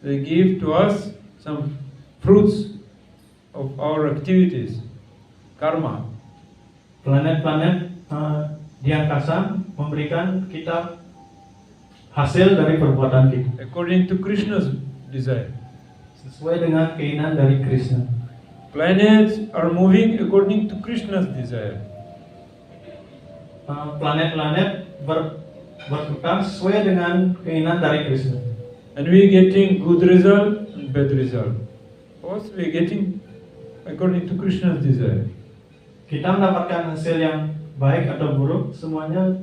they give to us some fruits of our activities, karma. Planet-planet di angkasa memberikan kita hasil dari perbuatan kita According to Krishna's desire. sesuai dengan keinginan dari Krishna. Planets are moving according to Krishna's desire. Planet-planet berputar sesuai dengan keinginan dari Krishna. And we are getting good result and bad result. First we are getting according to Krishna's desire. Kita mendapatkan hasil yang baik atau buruk, semuanya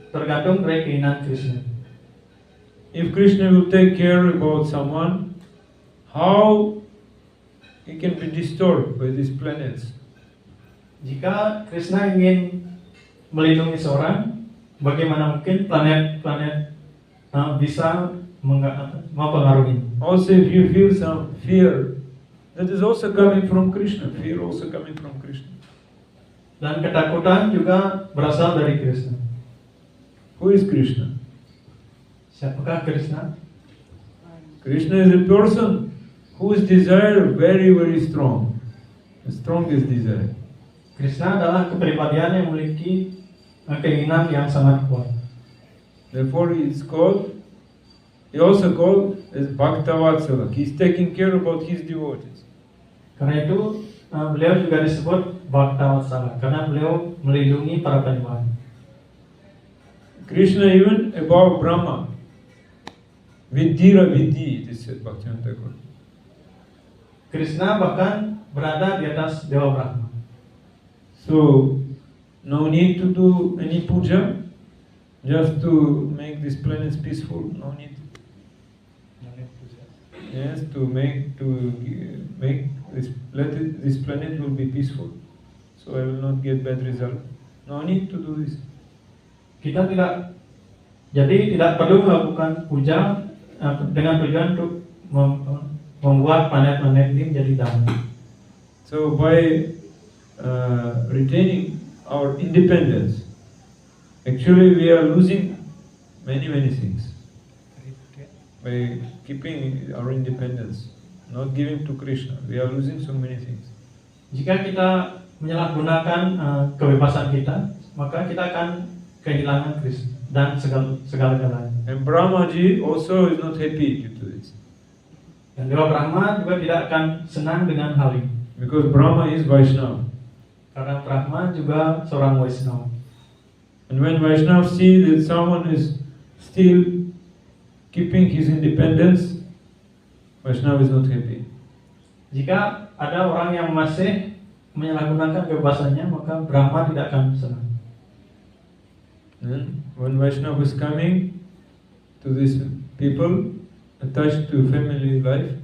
tergantung dari keinginan Krishna. If Krishna will take care about someone, how he can be disturbed by these planets. Jika Krishna ingin melindungi seorang, bagaimana mungkin planet-planet bisa mempengaruhi? Also, if you feel some fear, that is also coming from Krishna. Fear also coming from Krishna. Dan ketakutan juga berasal dari Krishna. Who is Krishna? Siapakah Krishna? Krishna is a person whose desire very, very strong. The strongest desire. Krishna adalah kepribadian yang memiliki keinginan yang sangat kuat. Therefore, he also called as Bhaktavatsala. He's taking care about his devotees. Karena itu beliau juga disebut Bhaktavatsala karena beliau melindungi para penyembah. Krishna even above Brahma. Vidyira Vidyi, it is said Bhaktivinoda Thakur. Krishna bahkan berada di atas Dewa Brahma. So, no need to do any puja, just to make these planets peaceful. No need. Yes, this planet will be peaceful. So I will not get bad result. No need to do this. Kita tidak perlu melakukan puja dengan tujuan untuk membuat planet-planet ini menjadi damai. So by retaining our independence, actually we are losing many things. By keeping our independence, not giving to Krishna, we are losing so many things. Jika kita menyalahgunakan kebebasan kita, maka kita akan kehilangan Krishna dan segala-galanya. And Brahmaji also is not happy due to this. Dan Dewa Brahma juga tidak akan senang dengan hal ini. Because Brahma is Vaishnava. Karena Brahma juga seorang Vaishnava. And when Vaishnava see that someone is still keeping his independence, Vaishnava is not happy. Jika ada orang yang masih menyalahgunakan kebebasannya, maka Brahma tidak akan senang. And when Vaishnava is coming to these people attached to family life,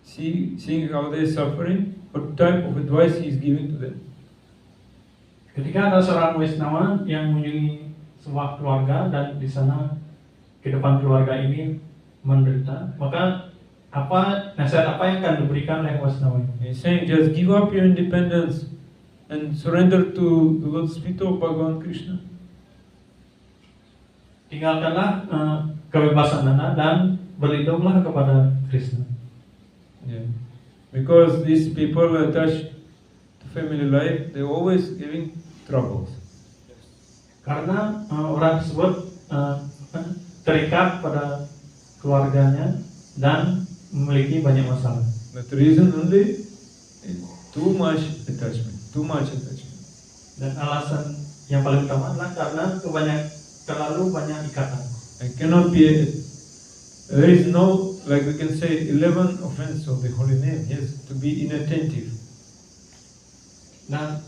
seeing how they are suffering, what type of advice he is giving to them. Ketika ada seorang Vaishnava yang mengunjungi sebuah keluarga dan di sana kehidupan keluarga ini menderita, maka nasihat apa yang akan diberikan oleh Vaishnava? He is saying, just give up your independence and surrender to the lotus feet of Bhagavan Krishna. Tinggalkanlah kebebasan Anda dan berlindunglah kepada Krishna. Yeah. Because these people attached to family life, they always giving troubles. Karena orang tersebut terikat pada keluarganya dan memiliki banyak masalah. But the reason only is too much attachment. Dan alasan yang paling utama adalah karena terlalu banyak ikatan. I cannot be. There is no, like we can say, 11 offense of the holy name. Yes, to be inattentive. Dan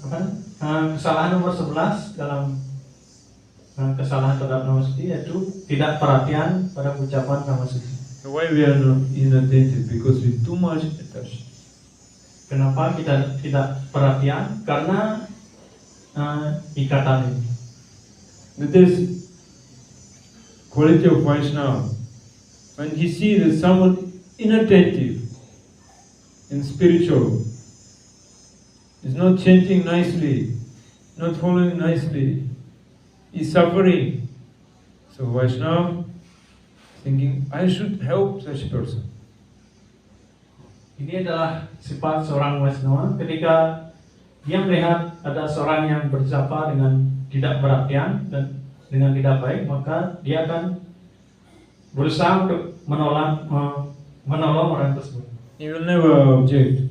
kesalahan nomor 11 dalam kesalahan terhadap nama suci yaitu tidak perhatian pada ucapan nama suci. So why we are not inattentive? Because we too much attached. Kenapa kita tidak perhatian? Karena ikatan ini. That is quality of Vaishnava. When he sees that someone inattentive in spiritual, is not chanting nicely, not following nicely, is suffering. So Vaishnava thinking, I should help such person. Ini adalah sifat seorang Vaishnava ketika dia melihat ada seorang yang bersapa dengan tidak perhatian dan dengan tidak baik, maka dia akan berusaha untuk menolong orang tersebut. He will never object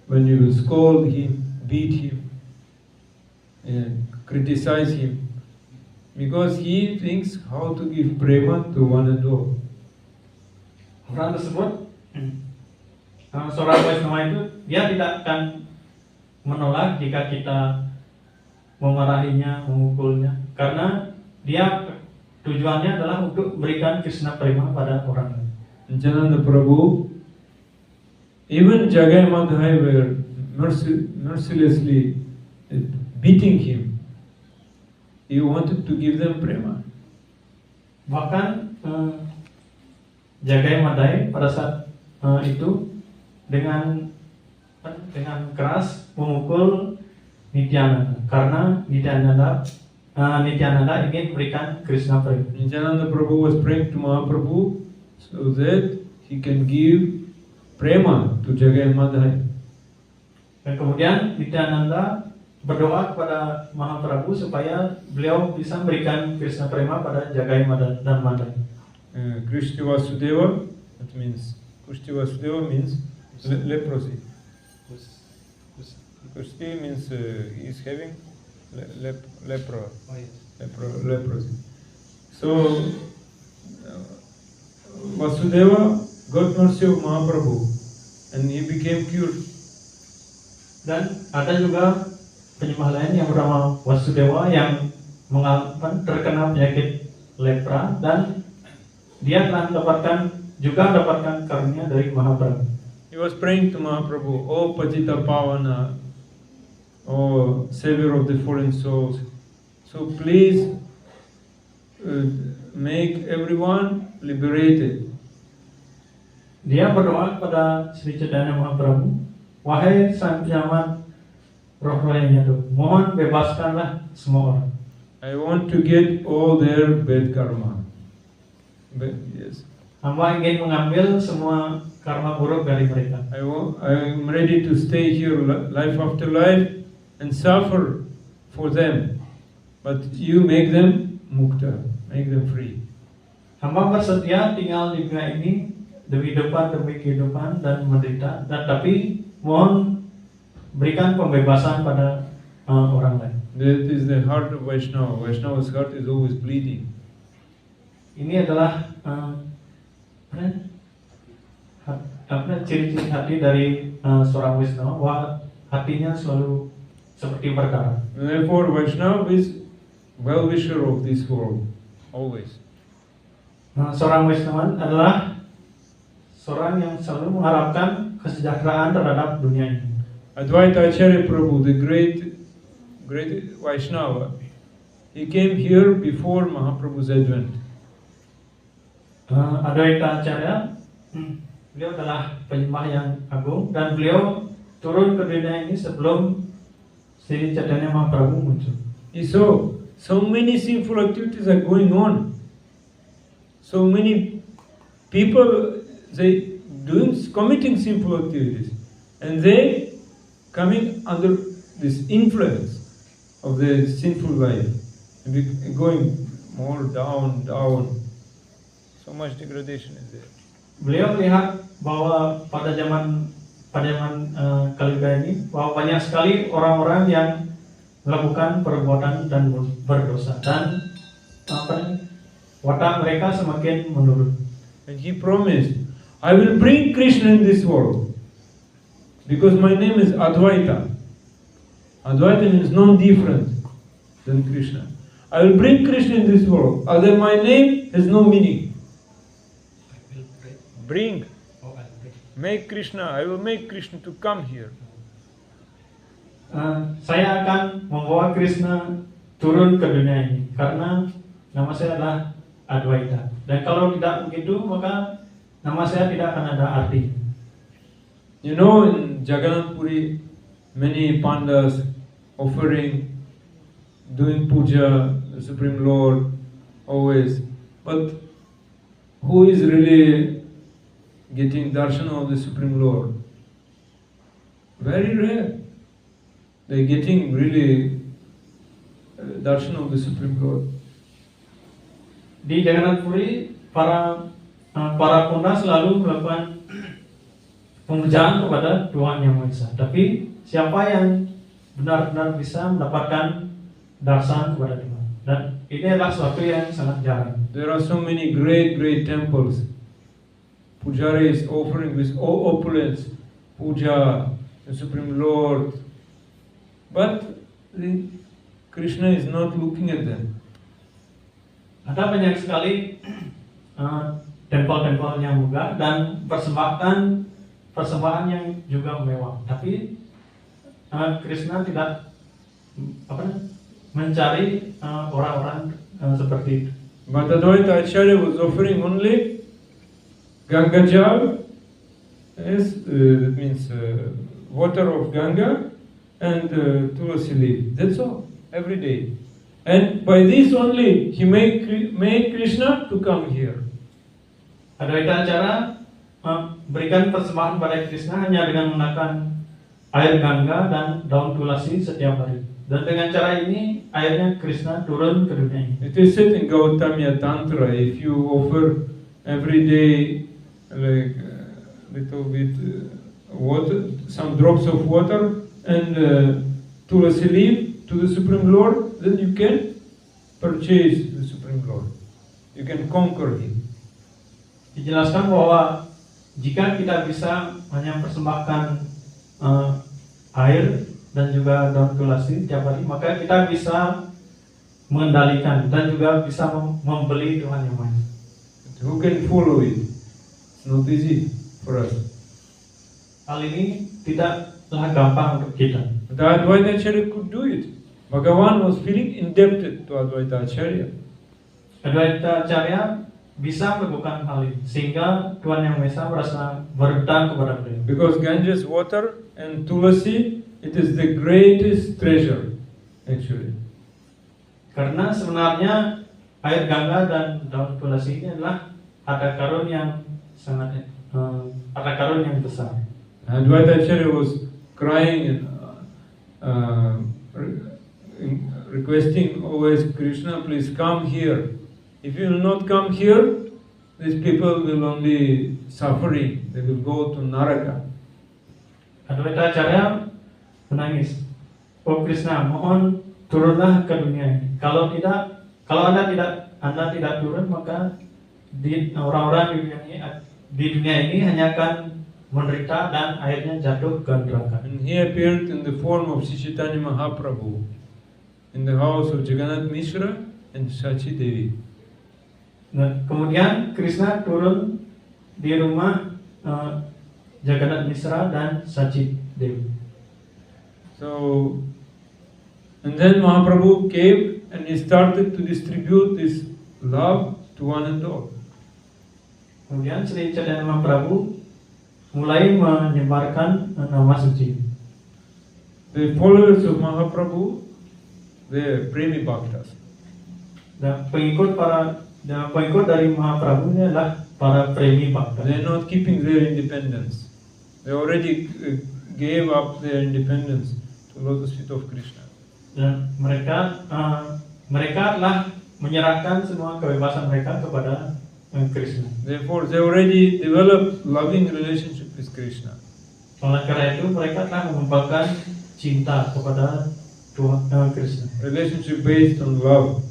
when you will scold him, beat him, and criticize him, because he thinks how to give prema to one and all. Orang tersebut, seorang Vaishnava itu dia tidak akan menolak jika kita memarahinya, memukulnya, karena dia tujuannya adalah untuk memberikan Krishna prema pada orang lain. Nityananda Prabhu Even Jagai Madhai were mercilessly beating him. He wanted to give them prema. Bahkan Jagai Madai pada saat itu dengan keras memukul Nityananda karena Nityananda ingin berikan Krishna prema. Nityananda Prabhu was praying to Mahaprabhu so that he can give prema to Jagai Madhai. Dan kemudian Nityananda berdoa kepada Mahaprabhu supaya beliau bisa memberikan Krishna prema pada Jagai dan Madai. Krishna Vasudeva, that means Krishna Vasudeva means leprosy. Krishna means he is having leprosy. So Vasudeva got mercy of Mahaprabhu and he became cured. Dan ada juga penyembah lain yang bernama Wasudewa yang terkena penyakit lepra dan dia telah mendapatkan karunia dari Mahaprabhu. He was praying to Mahaprabhu, "Oh Patita Pavana, oh Savior of the fallen souls, so please make everyone liberated." Dia berdoa kepada Sri Chaitanya Mahaprabhu, "Wahai Sang Penyelamat roh-roh yang jatuh, mohon bebaskanlah semua orang. I want to get all their bad karma." Yes. Hamba ingin mengambil semua karma buruk dari mereka. I'm ready to stay here life after life and suffer for them, but you make them mukta, make them free. Hamba bersedia tinggal di dunia ini demi kehidupan dan menderita, tapi mohon berikan pembebasan pada orang lain. That is the heart of Vaishnava. Vaishnava's heart is always bleeding. Ini adalah ciri-ciri hati dari seorang Vaishnava, bahwa hatinya selalu seperti berdarah. Therefore, Vaishnava is well-wisher of this world, always. Seorang Vaishnava adalah seorang yang selalu mengharapkan kesejahteraan terhadap dunia ini. Advaita Acharya Prabhu, the great Vaishnava, he came here before Mahaprabhu's advent. Advaita Acharya, beliau adalah penyembah yang agung dan beliau turun ke dunia ini sebelum Sri Chaitanya Mahaprabhu muncul. He saw so many sinful activities are going on. So many people committing sinful activities, and they coming under this influence of the sinful life, and going more down. So much degradation is there. Beliau melihat bahwa pada zaman Kaliuga ini, bahwa banyak sekali orang-orang yang melakukan perbuatan dan berdosa, dan watak mereka semakin menurun. And he promised, "I will bring Krishna in this world, because my name is Advaita. Advaita means non-different than Krishna. I will bring Krishna in this world. Other my name has no meaning. Bring. Make Krishna. I will make Krishna to come here." Saya akan membawa Krishna turun ke dunia ini karena nama saya adalah Advaita. Dan kalau tidak begitu, maka nama saya tidak akan ada arti. You know, in Jagannath Puri, many pandas doing puja, the Supreme Lord, always. But who is really getting darshan of the Supreme Lord? Very rare. They're getting really darshan of the Supreme Lord. Di Jagannath Puri, para punda selalu melakukan pemujaan kepada Tuhan Yang Maha Esa. Tapi siapa yang benar-benar bisa mendapatkan darshan kepada Tuhan? Dan ini adalah sesuatu yang sangat jarang. There are so many great temples. Pujari is offering with all opulence puja, the Supreme Lord. But Krishna is not looking at them. Ada banyak sekali tempel-tempel yang megah dan persembahkan persembahan yang juga mewah. Tapi Krishna tidak mencari orang-orang seperti itu. But Advaita Acharya was offering only Ganga Jal, yes, that means water of Ganga and tulasi leaf. That's all, every day. And by this only, he made Krishna to come here. Advaita Acara berikan persembahan pada Krishna hanya dengan menggunakan air Ganga dan daun tulasi setiap hari. Dan dengan cara ini airnya Krishna turun ke dunia ini. It is said in Gautamya Tantra, if you offer every day like little bit water, some drops of water and tulasi leaf to the Supreme Lord, then you can purchase the Supreme Lord. You can conquer him. Dijelaskan bahwa jika kita bisa hanya persembahkan air dan juga daun tulasi setiap hari, maka kita bisa mengendalikan dan juga bisa membeli Tuhan Yang Maha Esa. Who can follow it? It's not easy for us. Hal ini tidaklah gampang untuk kita. The Advaita Acharya could do it. Bhagavan was feeling indebted to Advaita Acharya. Advaita Acharya bisa melakukan hal ini sehingga Tuhan Yang Maha Esa merasa berhutang kepada beliau. Because Ganges water and tulasi, it is the greatest treasure, actually. Karena sebenarnya air Ganga dan daun tulasi ini adalah harta karun yang sangat harta karun yang besar. Advaita Acharya was crying and requesting always, Krishna, please come here. If you will not come here, these people will only suffering. They will go to Naraka. Advaita Acharya menangis. Oh Krishna, mohon turunlah ke dunia ini. Kalau Anda tidak turun, maka orang-orang di dunia ini hanya akan menderita dan akhirnya jatuh ke neraka. And he appeared in the form of Sri Chaitanya Mahaprabhu in the house of Jagannath Mishra and Sachi Devi. Nah, kemudian Krishna turun di rumah Jagannath Mishra dan Sachi Devi. So, and then Mahaprabhu came and he started to distribute this love to one and all. Kemudian Sri Chaitanya Mahaprabhu mulai menyebarkan nama suci. The followers of Mahaprabhu, they are Premi Bhaktas. Dan pengikut dari Mahaprabhu ini adalah para premi bhakta. They are not keeping their independence. They already gave up their independence to lotus feet of Krishna. Dan mereka telah menyerahkan semua kebebasan mereka kepada Krishna. Therefore, they already developed loving relationship with Krishna. Oleh karena itu mereka telah mengembangkan cinta kepada Tuhan Krishna. Relationship based on love.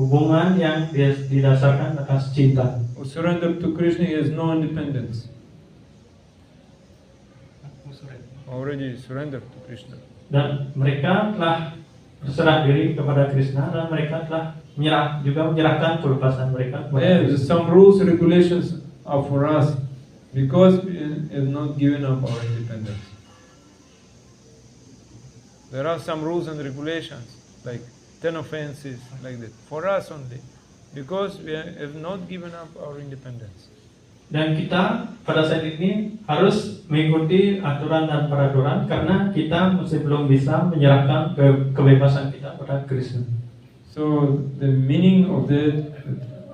Hubungan yang didasarkan atas cinta. Who surrendered to Krishna, he has no independence. Already surrendered to Krishna. Dan mereka telah berserah diri kepada Krishna dan mereka telah menyerahkan kebebasan mereka kepada Krishna. Some rules and regulations are for us because we have not given up our independence. There are some rules and regulations like 10 offenses like that for us only because we have not given up our independence. Dan kita pada saat ini harus mengikuti aturan dan peraturan karena kita masih belum bisa menyerahkan kebebasan kita pada Krishna. So the meaning of that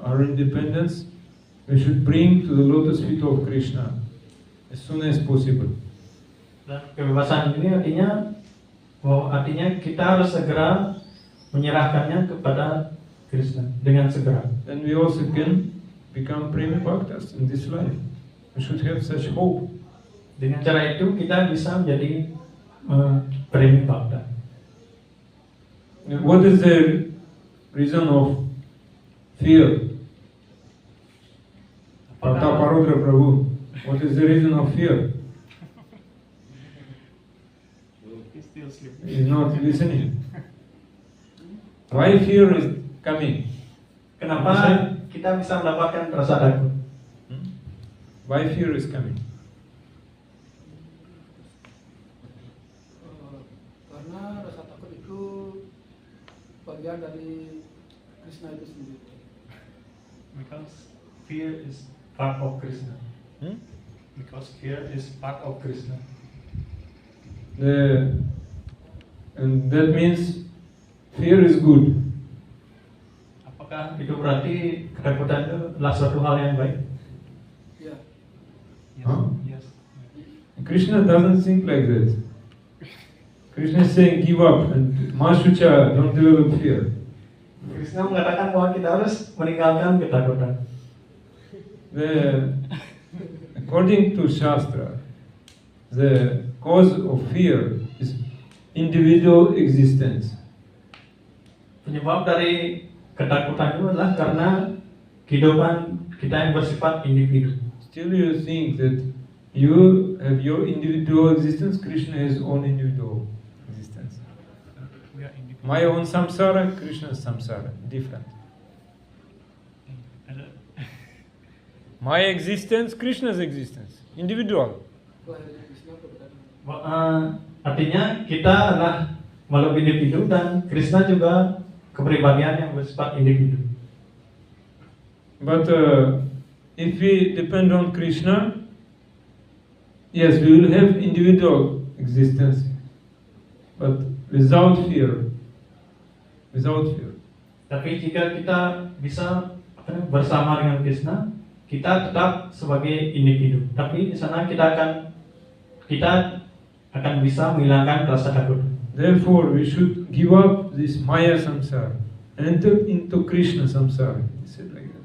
our independence we should bring to the lotus feet of Krishna as soon as possible. Dan kebebasan ini artinya kita harus segera menyerahkannya kepada Krishna dengan segera. Then we also can become Premi Bhaktas in this life. We should have such hope. Dengan cara itu kita bisa menjadi Premi Bhakta. What is the reason of fear? Pataparodra Prabhu. What is the reason of fear? He is not listening. Why fear is coming? Kenapa kita bisa mendapatkan rasa takut? Why fear is coming? Karena rasa takut itu bagian dari Krishna itu sendiri. Because fear is part of Krishna. Hmm? Because fear is part of Krishna. And that means fear is good. Apakah itu berarti ketakutan itu adalah suatu hal yang baik? Ya, Huh? Yes. Krishna doesn't think like that. Krishna is saying give up and Mashucha, don't develop fear. Krishna mengatakan bahwa kita harus meninggalkan ketakutan. According to Shastra, the cause of fear is individual existence. Penyebab dari ketakutan itu adalah karena kehidupan kita yang bersifat individu. Still you think that you have your individual existence, Krishna has own individual existence. My own samsara, Krishna's samsara, different. My existence, Krishna's existence, individual. lahirnya Krishna keberadaan. Artinya kita adalah makhluk individu dan Krishna juga kepribadian yang bersifat individu. But if we depend on Krishna, yes, we will have individual existence, but without fear. Without fear. Tapi jika kita bisa bersama dengan Krishna, kita tetap sebagai individu. Tapi di sana kita akan bisa menghilangkan rasa takut. Therefore, we should give up this Maya samsara, enter into Krishna samsara. He said like that.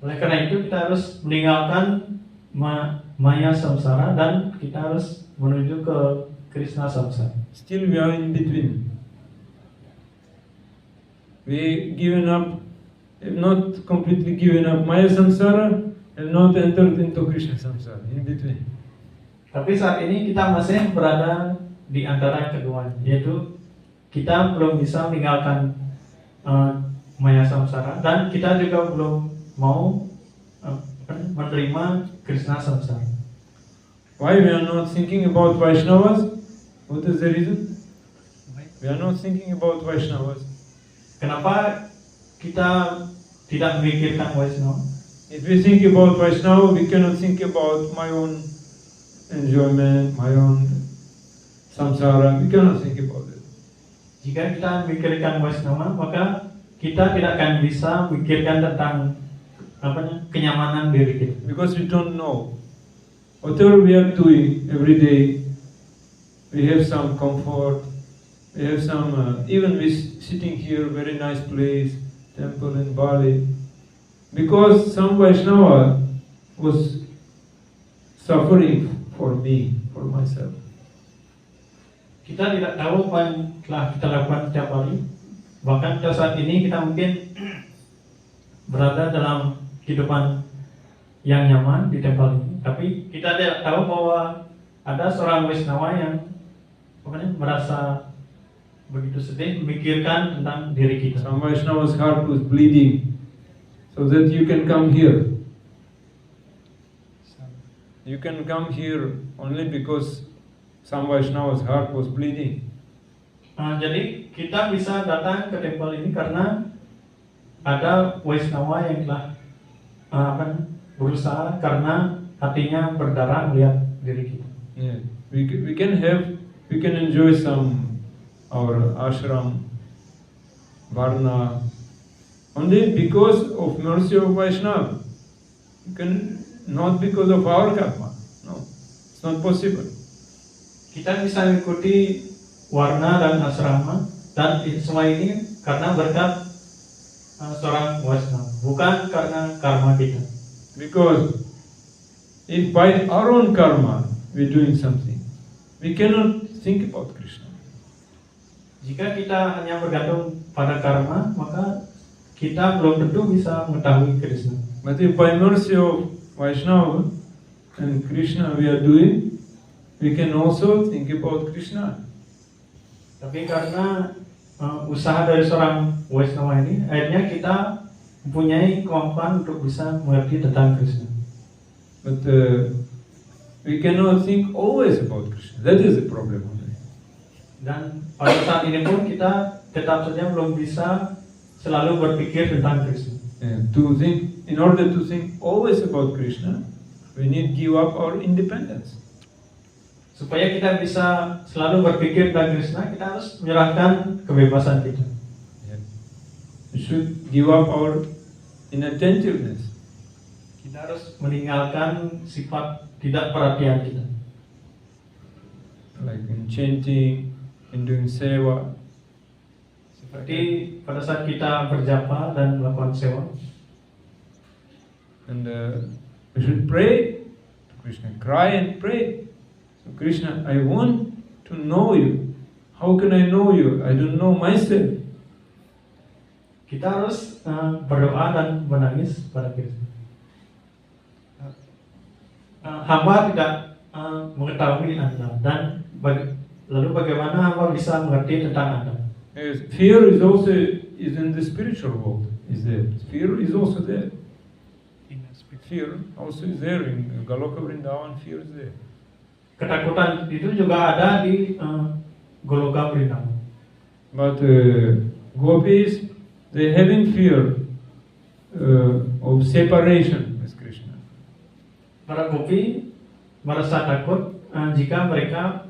Oleh karena itu kita harus meninggalkan maya samsara dan kita harus menuju ke Krishna samsara. Still, we are in between. We given up, have not completely given up Maya samsara, and not entered into Krishna samsara. In between. Tapi saat ini kita masih berada di antara keduanya, yaitu kita belum bisa meninggalkan maya samsara dan kita juga belum mau menerima Krishna samsara. Why we are not thinking about Vaishnavas? What is the reason? We are not thinking about Vaishnavas. Kenapa kita tidak memikirkan Vaishnava? If we think about Vaishnava, we cannot think about my own enjoyment, my own samsara. We cannot think about it. Jika kita memikirkan Vaishnava, maka kita tidak akan bisa memikirkan tentang kenyamanan diri kita. Because we don't know. Whatever we are doing every day, we have some comfort, we have some, even we sitting here, very nice place, temple in Bali. Because some Vaishnava was suffering for me, for myself. Kita tidak tahu apa yang telah kita lakukan setiap hari. Bahkan pada saat ini kita mungkin berada dalam kehidupan yang nyaman di tempat ini. Tapi kita tidak tahu bahwa ada seorang Vaishnava yang merasa begitu sedih memikirkan tentang diri kita. Some Vaishnava's heart was bleeding, so that you can come here. You can come here only because some Vaishnava's heart was bleeding. Jadi kita bisa datang ke tempat ini karena ada Vaishnava yang telah berusaha karena hatinya berdarah melihat diri kita. Yeah, we can enjoy some our ashram, varna, only because of mercy of Vaishnava. You can not because of our karma. No, it's not possible. Kita bisa mengikuti warna dan asrama dan semua ini karena berkat seorang Vaishnava, bukan karena karma kita. Because if by our own karma we're doing something, we cannot think about Krishna. Jika kita hanya bergantung pada karma, maka kita belum tentu bisa mengetahui Krishna. But if by mercy of Vaishnava and Krishna we are doing, we can also think about Krishna. Tapi karena usaha dari seorang Vaishnava ini, akhirnya kita mempunyai kemampuan untuk bisa mengerti tentang Krishna. But we cannot think always about Krishna. That is the problem. Dan pada saat ini pun kita tetap saja belum bisa selalu berpikir tentang Krishna. In order to think always about Krishna, we need to give up our independence. Supaya kita bisa selalu berpikir tentang Krishna, kita harus menyerahkan kebebasan kita. We should give up our inattentiveness. Kita harus meninggalkan sifat tidak perhatian kita. Like in chanting, in doing seva. Seperti pada saat kita berjapa dan melakukan sewa. And we should pray to Krishna, cry and pray. So Krishna, I want to know you. How can I know you? I don't know myself. Kita harus berdoa dan menangis pada Krishna. Hamba tidak mengetahui Anda dan lalu bagaimana hamba bisa mengerti tentang Anda? Yes, fear is also in the spiritual world. Is there? Fear is also there. Fear also is there in Goloka Vrindavan. Fear is there. Ketakutan itu juga ada di Goloka Vrindavan. But gopis, they having fear of separation with Krishna. Para gopi merasa takut jika mereka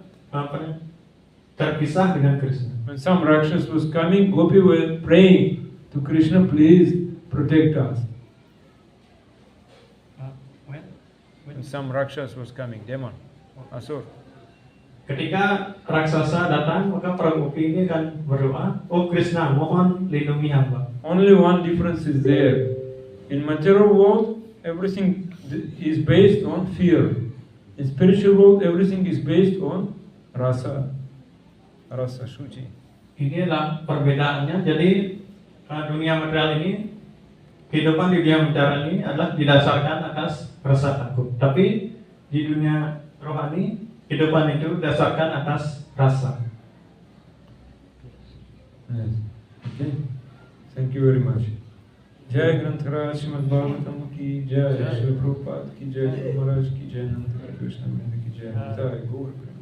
terpisah dengan Krishna. When some Rakshas was coming, gopi were praying to Krishna, please protect us. When some Rakshas was coming, demon, asur. Ketika raksasa datang, maka para gopi ini akan berdoa, "Oh Krishna, mohon lindungi hamba." Only one difference is there. In material world, everything is based on fear. In spiritual world, everything is based on rasa, shuchi. Inilah perbedaannya. Jadi dunia material ini, kehidupan di dunia material ini adalah didasarkan atas rasa takut. Tapi di dunia rohani, kehidupan itu didasarkan atas rasa. Yes. Okay. Thank you very much. Jai Granthara Srimad Bhagavatam ki jai, Srila Prabhupada ki jai, Guru Maharaj ki jai, Nandakar Krishna Vrinda ki jai, Jai Gaur Prem.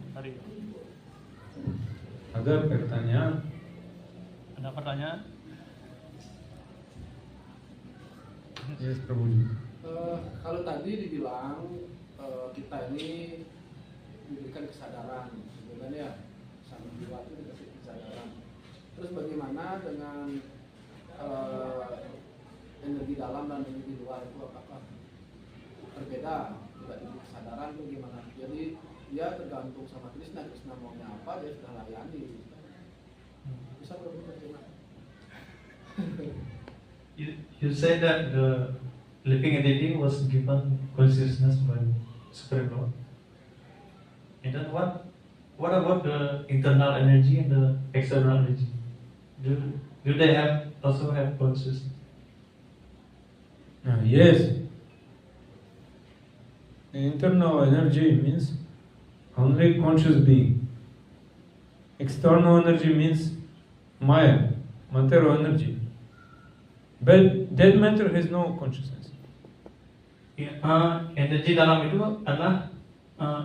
Ada pertanyaan? Ada pertanyaan? Yes, Prabhuji. Kalau tadi dibilang kita ini diberikan kesadaran, sebenarnya sama jiwa itu dikasih kesadaran. Terus bagaimana dengan energi dalam dan energi luar itu apakah berbeda? Tidak diberi kesadaran itu gimana? Jadi dia tergantung sama Krishna. Krishna maunya apa dia sudah layani. Bisa berbentuk gimana? You said that the living entity was given consciousness by Supreme Lord. And then what about the internal energy and the external energy? Do they also have consciousness? Yes. The internal energy means only conscious being. External energy means Maya, material energy. But that matter has no consciousness. Energi dalam itu adalah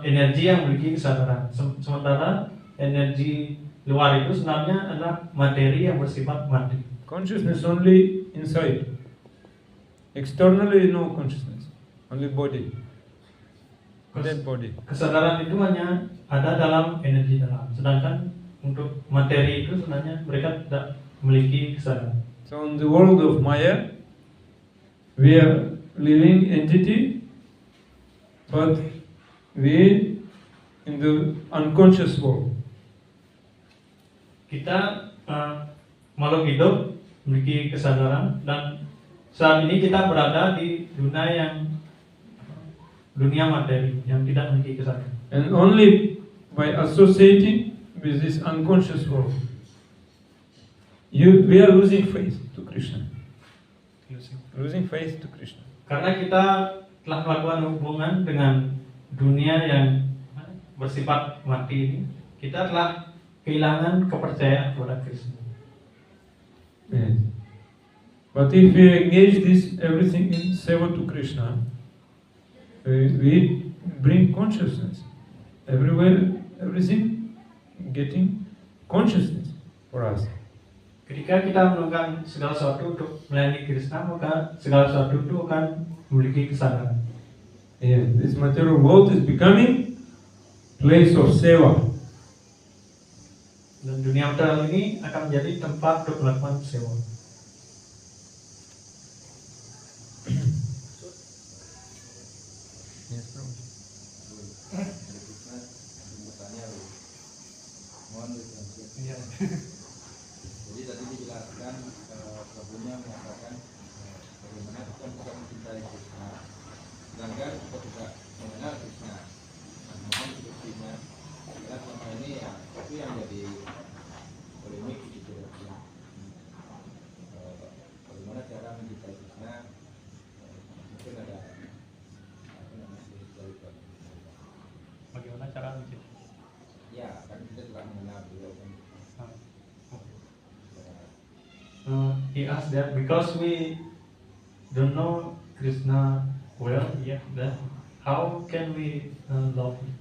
energi yang memiliki kesadaran. Sementara energi luar itu sebenarnya adalah materi yang bersifat mati. Consciousness only inside. Externally no consciousness, only body. That body. Kesadaran itu hanya ada dalam energi dalam. Sedangkan untuk materi itu sebenarnya mereka tidak memiliki kesadaran. So in the world of Maya, we are living entity, but we in the unconscious world. Kita makhluk hidup memiliki kesadaran dan saat ini kita berada di dunia materi yang tidak memiliki kesadaran. And only by associating with this unconscious world, we are losing faith to Krishna. Losing faith to Krishna. Karena kita telah melakukan hubungan dengan dunia yang bersifat mati ini, kita telah kehilangan kepercayaan kepada Krishna. Yes. But if we engage everything in seva to Krishna, we bring consciousness everywhere, everything getting consciousness for us. Ketika kita melakukan segala sesuatu untuk melayani Krishna, maka segala sesuatu itu akan memiliki kesadaran. Yeah, this material world is becoming place of seva. Dan dunia material ini akan menjadi tempat untuk melakukan sewa. Jadi tadi dijelaskan Prabhunya mengatakan bagaimana kita bisa mencintai Krishna, sedangkan kita tidak mengenal Krishna. Nah, mohon buktinya. Karena selama ini ya itu yang jadi polemik gitu ya. Bagaimana cara mencintai Krishna? Mungkin ada apa namanya dari Bagaimana cara mencintai? ya kan kita tidak mengenal beliau kan. He asked that because we don't know Krishna well yet, then how can we love him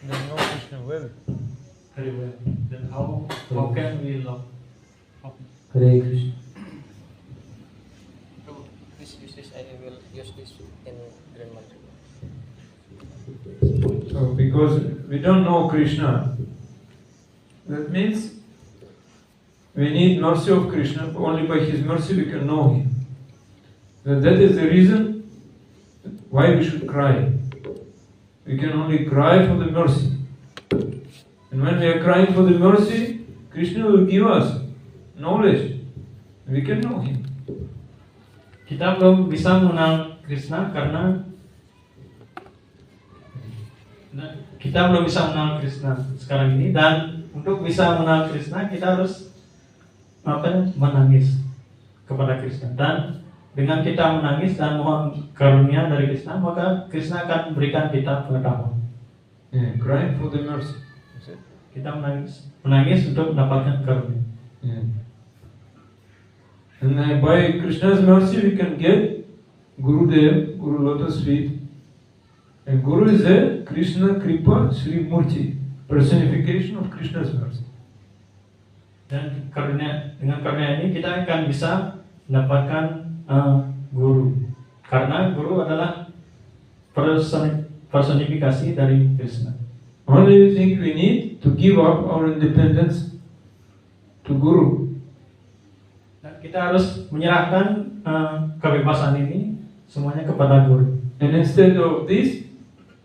Don't know Krishna well. very well? Then how can we love him? Hare Krishna. This I will use this in Grand Mantra. So because we don't know Krishna, that means we need mercy of Krishna. Only by His mercy we can know Him. So that is the reason why we should cry. We can only cry for the mercy. And when we are crying for the mercy, Krishna will give us knowledge. We can know Him. Kita belum bisa mengenal Krishna karena kita belum bisa mengenal Krishna sekarang ini, dan untuk bisa mengenal Krishna kita harus menangis kepada Krishna, dan dengan kita menangis dan mohon karunia dari Krishna, maka Krishna akan berikan kita pengetahuan. Yeah, crying for the mercy. Kita menangis untuk mendapatkan karunia. Yeah. And by Krishna's mercy we can get Gurudev, Guru Lotus feet. And Guru is a Krishna Kripa Sri Murti, personification of Krishna's mercy. Dan dengan karunia ini kita akan bisa mendapatkan guru, karena guru adalah personifikasi dari Krishna. Only thing we need to give up our independence to Guru. Dan kita harus menyerahkan kebebasan ini semuanya kepada guru. And instead of this,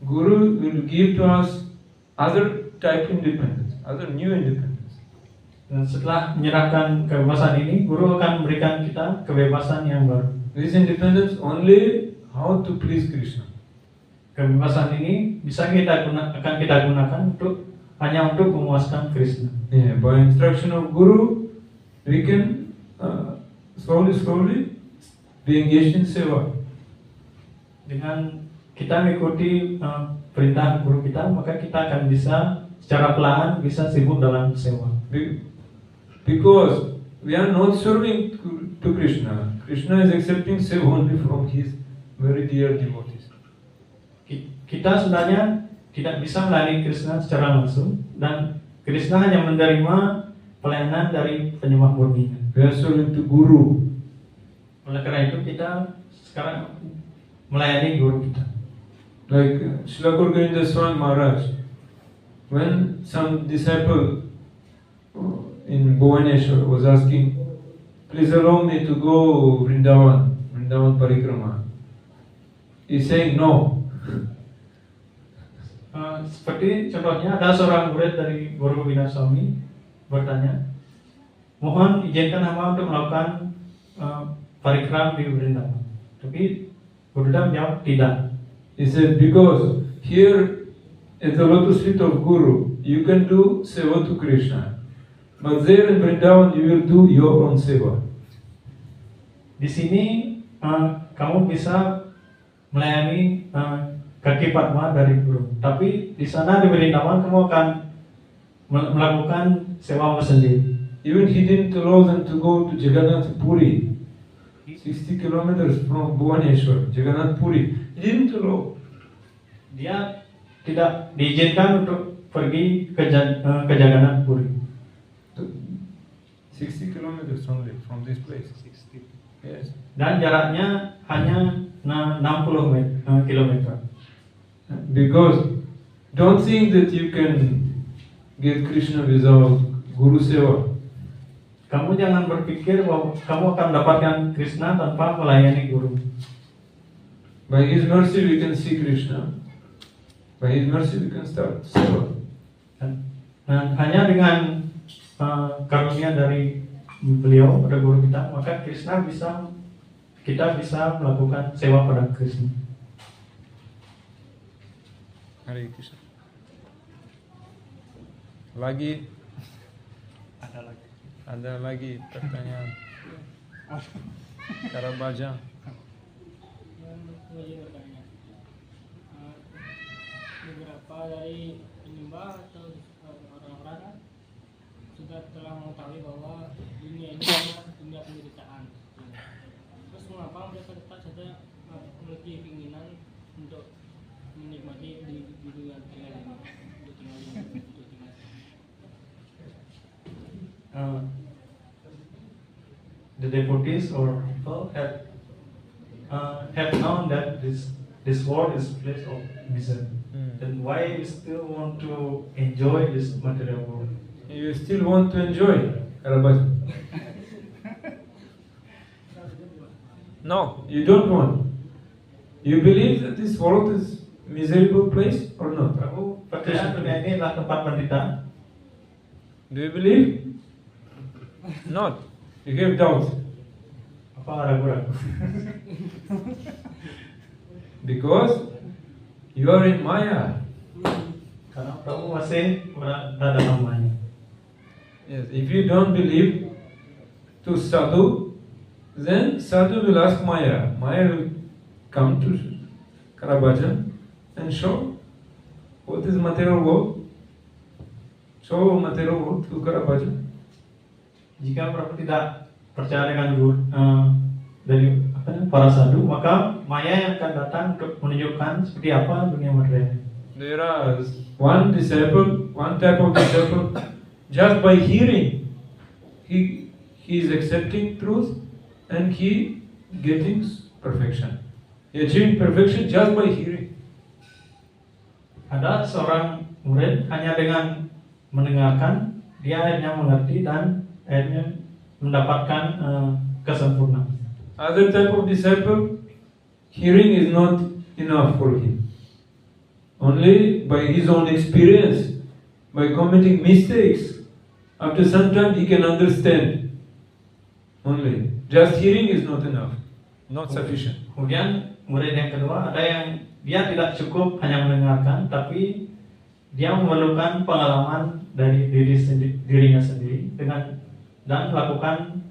Guru will give to us other type independence, other new independence. Dan setelah menyerahkan kebebasan ini, guru akan memberikan kita kebebasan yang baru. This independence only how to please Krishna. Kebebasan ini akan kita gunakan hanya untuk memuaskan Krishna. Yeah, by instruction of Guru, we can slowly be engaged in seva. Dengan kita mengikuti perintah guru kita, maka kita akan bisa secara pelan bisa sibuk dalam sewa. Because we are not serving to Krishna. Krishna is accepting seva only from his very dear devotees. Kita sebenarnya tidak bisa melayani Krishna secara langsung, dan Krishna hanya menerima pelayanan dari penyembah murninya. We are serving to Guru. Oleh karena itu kita sekarang melayani guru kita. Like Srila Gurgovinda Swami Maharaj, when some disciple in Bhubaneswar was asking, please allow me to go Vrindavan Parikrama. He saying no. Seperti contohnya ada seorang murid dari Gurgovinda Swami bertanya, mohon izinkan hamba untuk melakukan parikram di Vrindavan. Tapi Gurudam menjawab tidak. He said, because here at the lotus feet of Guru, you can do seva to Krishna. But there in Vrindavan, you will do your own seva. Di sini kamu bisa melayani kaki Padma dari guru. Tapi di sana di Vrindavan kamu akan melakukan sewa sendiri. Even he didn't allow them to go to Jagannath Puri, 60 kilometers from Bhubaneswar, Jagannath Puri. He didn't allow. Dia tidak diizinkan untuk pergi ke Jagannath Puri. 60 kilometers only from this place. Yes. Dan jaraknya hanya 60 kilometer. Because don't think that you can get Krishna without Guru Seva. Kamu jangan berpikir bahwa kamu akan mendapatkan Krishna tanpa melayani guru. By His mercy we can see Krishna. By His mercy we can start Seva. Dan hanya dengan karunia dari beliau pada guru kita, maka kita bisa melakukan sewa pada Krishna. Hare Krishna. Lagi ada lagi pertanyaan. Karabaja. Beberapa dari penyembah atau orang-orang sudah telah mengetahui bahwa dunia ini adalah dunia penderitaan. Terus mengapa mereka tetap saja memiliki keinginan untuk menikmati di dunia tinggal ini, untuk tinggal ini, untuk tinggal. The devotees or people have known that this world is a place of misery. Then why you still want to enjoy this material world? You still want to enjoy, Karabaja? No, you don't want. You believe that this world is a miserable place or not? Kamu percaya dunia ini adalah tempat penderitaan? Do you believe? Not. You have doubts. Apa ragu-ragu? Because you are in Maya. Karena kamu masih berada dalam Maya. Yes, if you don't believe to sadhu, then sadhu will ask Maya. Maya will come to Karabaja and show what is material world. Show material world to Karabaja. Jika Prabhu tidak percaya dengan guru dari para sadhu, maka Maya yang akan datang untuk menunjukkan seperti apa dunia material. There are one type of disciple, just by hearing, he is accepting truth and he getting perfection. He achieving perfection just by hearing. Ada seorang murid hanya dengan mendengarkan dia akhirnya mengerti dan akhirnya mendapatkan kesempurnaan. Other type of disciple, hearing is not enough for him. Only by his own experience, by committing mistakes, after some time he can understand. Only just hearing is not enough, not sufficient. Kemudian murid yang kedua ada yang dia tidak cukup hanya mendengarkan, tapi dia memerlukan pengalaman dari dirinya sendiri dan melakukan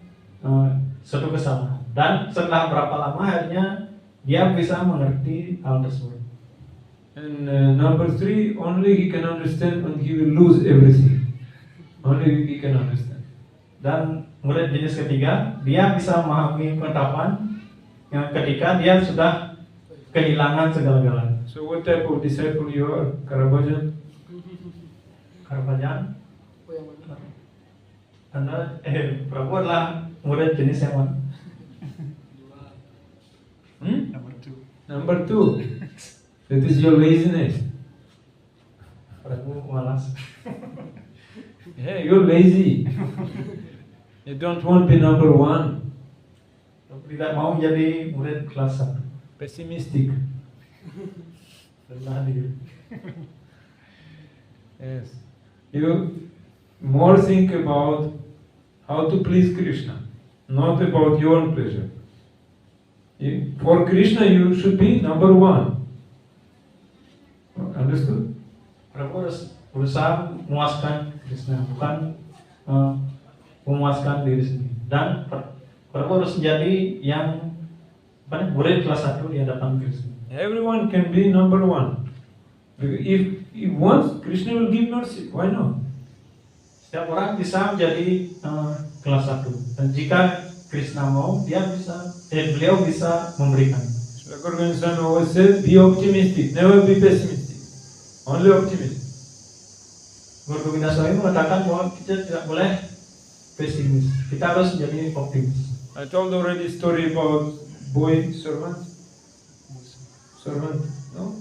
suatu kesalahan. Dan setelah berapa lama akhirnya dia bisa mengerti hal tersebut. And number 3, only he can understand when he will lose everything. Only he can understand. Dan murid jenis ketiga, dia bisa memahami pengetahuan yang ketika dia sudah kehilangan segala-galanya. So what type of disciple you are, Karabajan? Karabajan, Oh, yang mana? Anda Prabu adalah murid jenis yang mana? Number 2. That is your laziness. Prabu malas. Yeah, you're lazy. You don't want to be number 1. Tidak mau menjadi murid kelas 1. Pessimistic. Rendah diri. Yes. You more think about how to please Krishna, not about your own pleasure. For Krishna you should be number 1. Understood? Prabu harus berusaha memuaskan Krishna, bukan memuaskan diri sendiri. Dan Prabu harus menjadi yang murid kelas 1 di hadapan Krishna. Everyone can be number 1. If once Krishna will give mercy, why not? Setiap orang bisa menjadi kelas 1. Dan jika Krishna mau, beliau bisa memberikan. Guru Swami always said, be optimistic, never be pessimistic. Only optimistic. Guru Govinda Swami mengatakan bahwa kita tidak boleh pesimis. Kita harus menjadi optimis. I told already story about boy servant. Servant, no?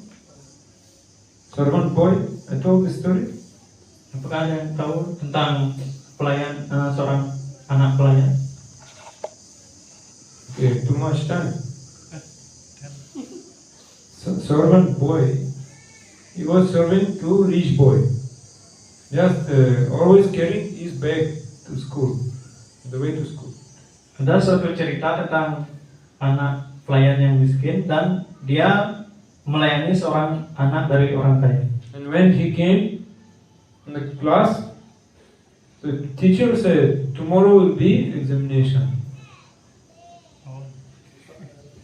Servant boy. I told the story. Apakah ada yang tahu tentang pelayan seorang anak pelayan? Okay, too much time. Servant boy. He was serving to rich boy. Just always carrying his bag to school, the way to school. Ada suatu cerita tentang anak pelayan yang miskin dan dia melayani seorang anak dari orang kaya. And when he came in the class, the teacher said, tomorrow will be examination.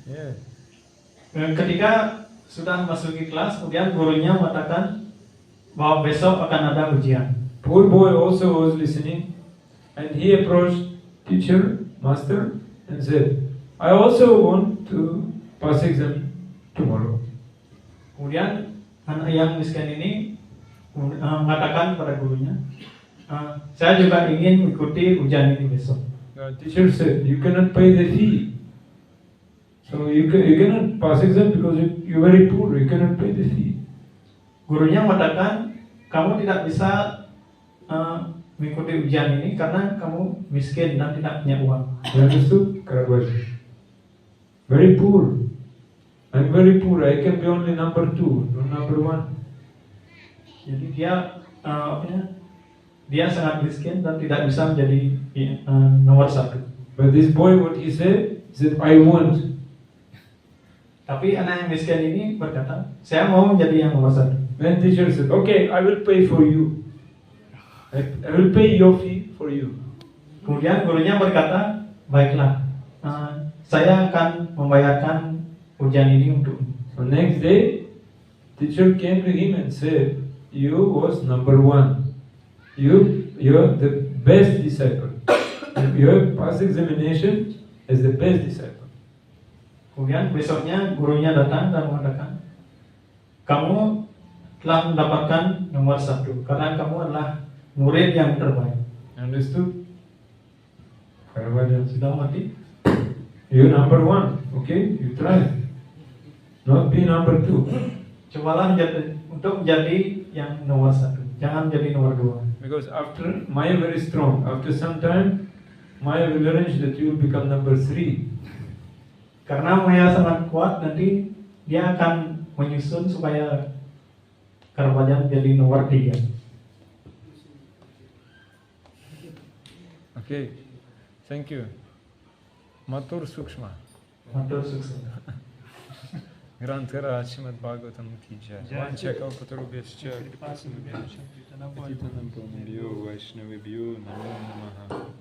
Yeah. Ketika sudah masuki kelas, kemudian gurunya mengatakan bahwa besok akan ada ujian. Poor boy also was listening, and he approached teacher, master, and said, I also want to pass exam tomorrow. Kemudian anak yang miskin ini mengatakan pada gurunya, saya juga ingin mengikuti ujian ini besok. The teacher said, you cannot pay the fee. So you cannot pass exam because you're very poor, you cannot pay the fee. Gurunya mengatakan, kamu tidak bisa mengikuti ujian ini karena kamu miskin dan tidak punya uang. You understood? Karawaj. Very poor. I'm very poor, I can be only number 2, not number 1. Jadi dia dia sangat miskin dan tidak bisa menjadi nomor 1. But this boy, what he said I want. Tapi anak yang miskin ini berkata, saya mau menjadi yang nomor 1. Then teacher said, okay, I will pay for you. I will pay your fee for you. Kemudian gurunya berkata, baiklah, saya akan membayarkan ujian ini untuk. So next day, teacher came to him and said, you was number 1. You're the best disciple. You have passed examination as the best disciple. Kemudian besoknya gurunya datang dan mengatakan, kamu telah mendapatkan nomor 1 karena kamu adalah murid yang terbaik. Understood? Karawaj. Sudah mati? You're number 1, okay? You try. Not be number 2. Cobalah untuk menjadi yang nomor 1. Jangan menjadi nomor 2. Because after Maya very strong. After some time, Maya will arrange that you will become number 3. Karena Maya sangat kuat, nanti dia akan menyusun supaya Karawaj menjadi nomor 3. Okay. Thank you. Matur Sukshma. Matur sukses. Grantara Srimad Bhagavatam ki jai. Vancha kalpatarubhyascha kripasinubhyascha. Patitanam pavanebhyo Vaishnavibhyo namo namaha.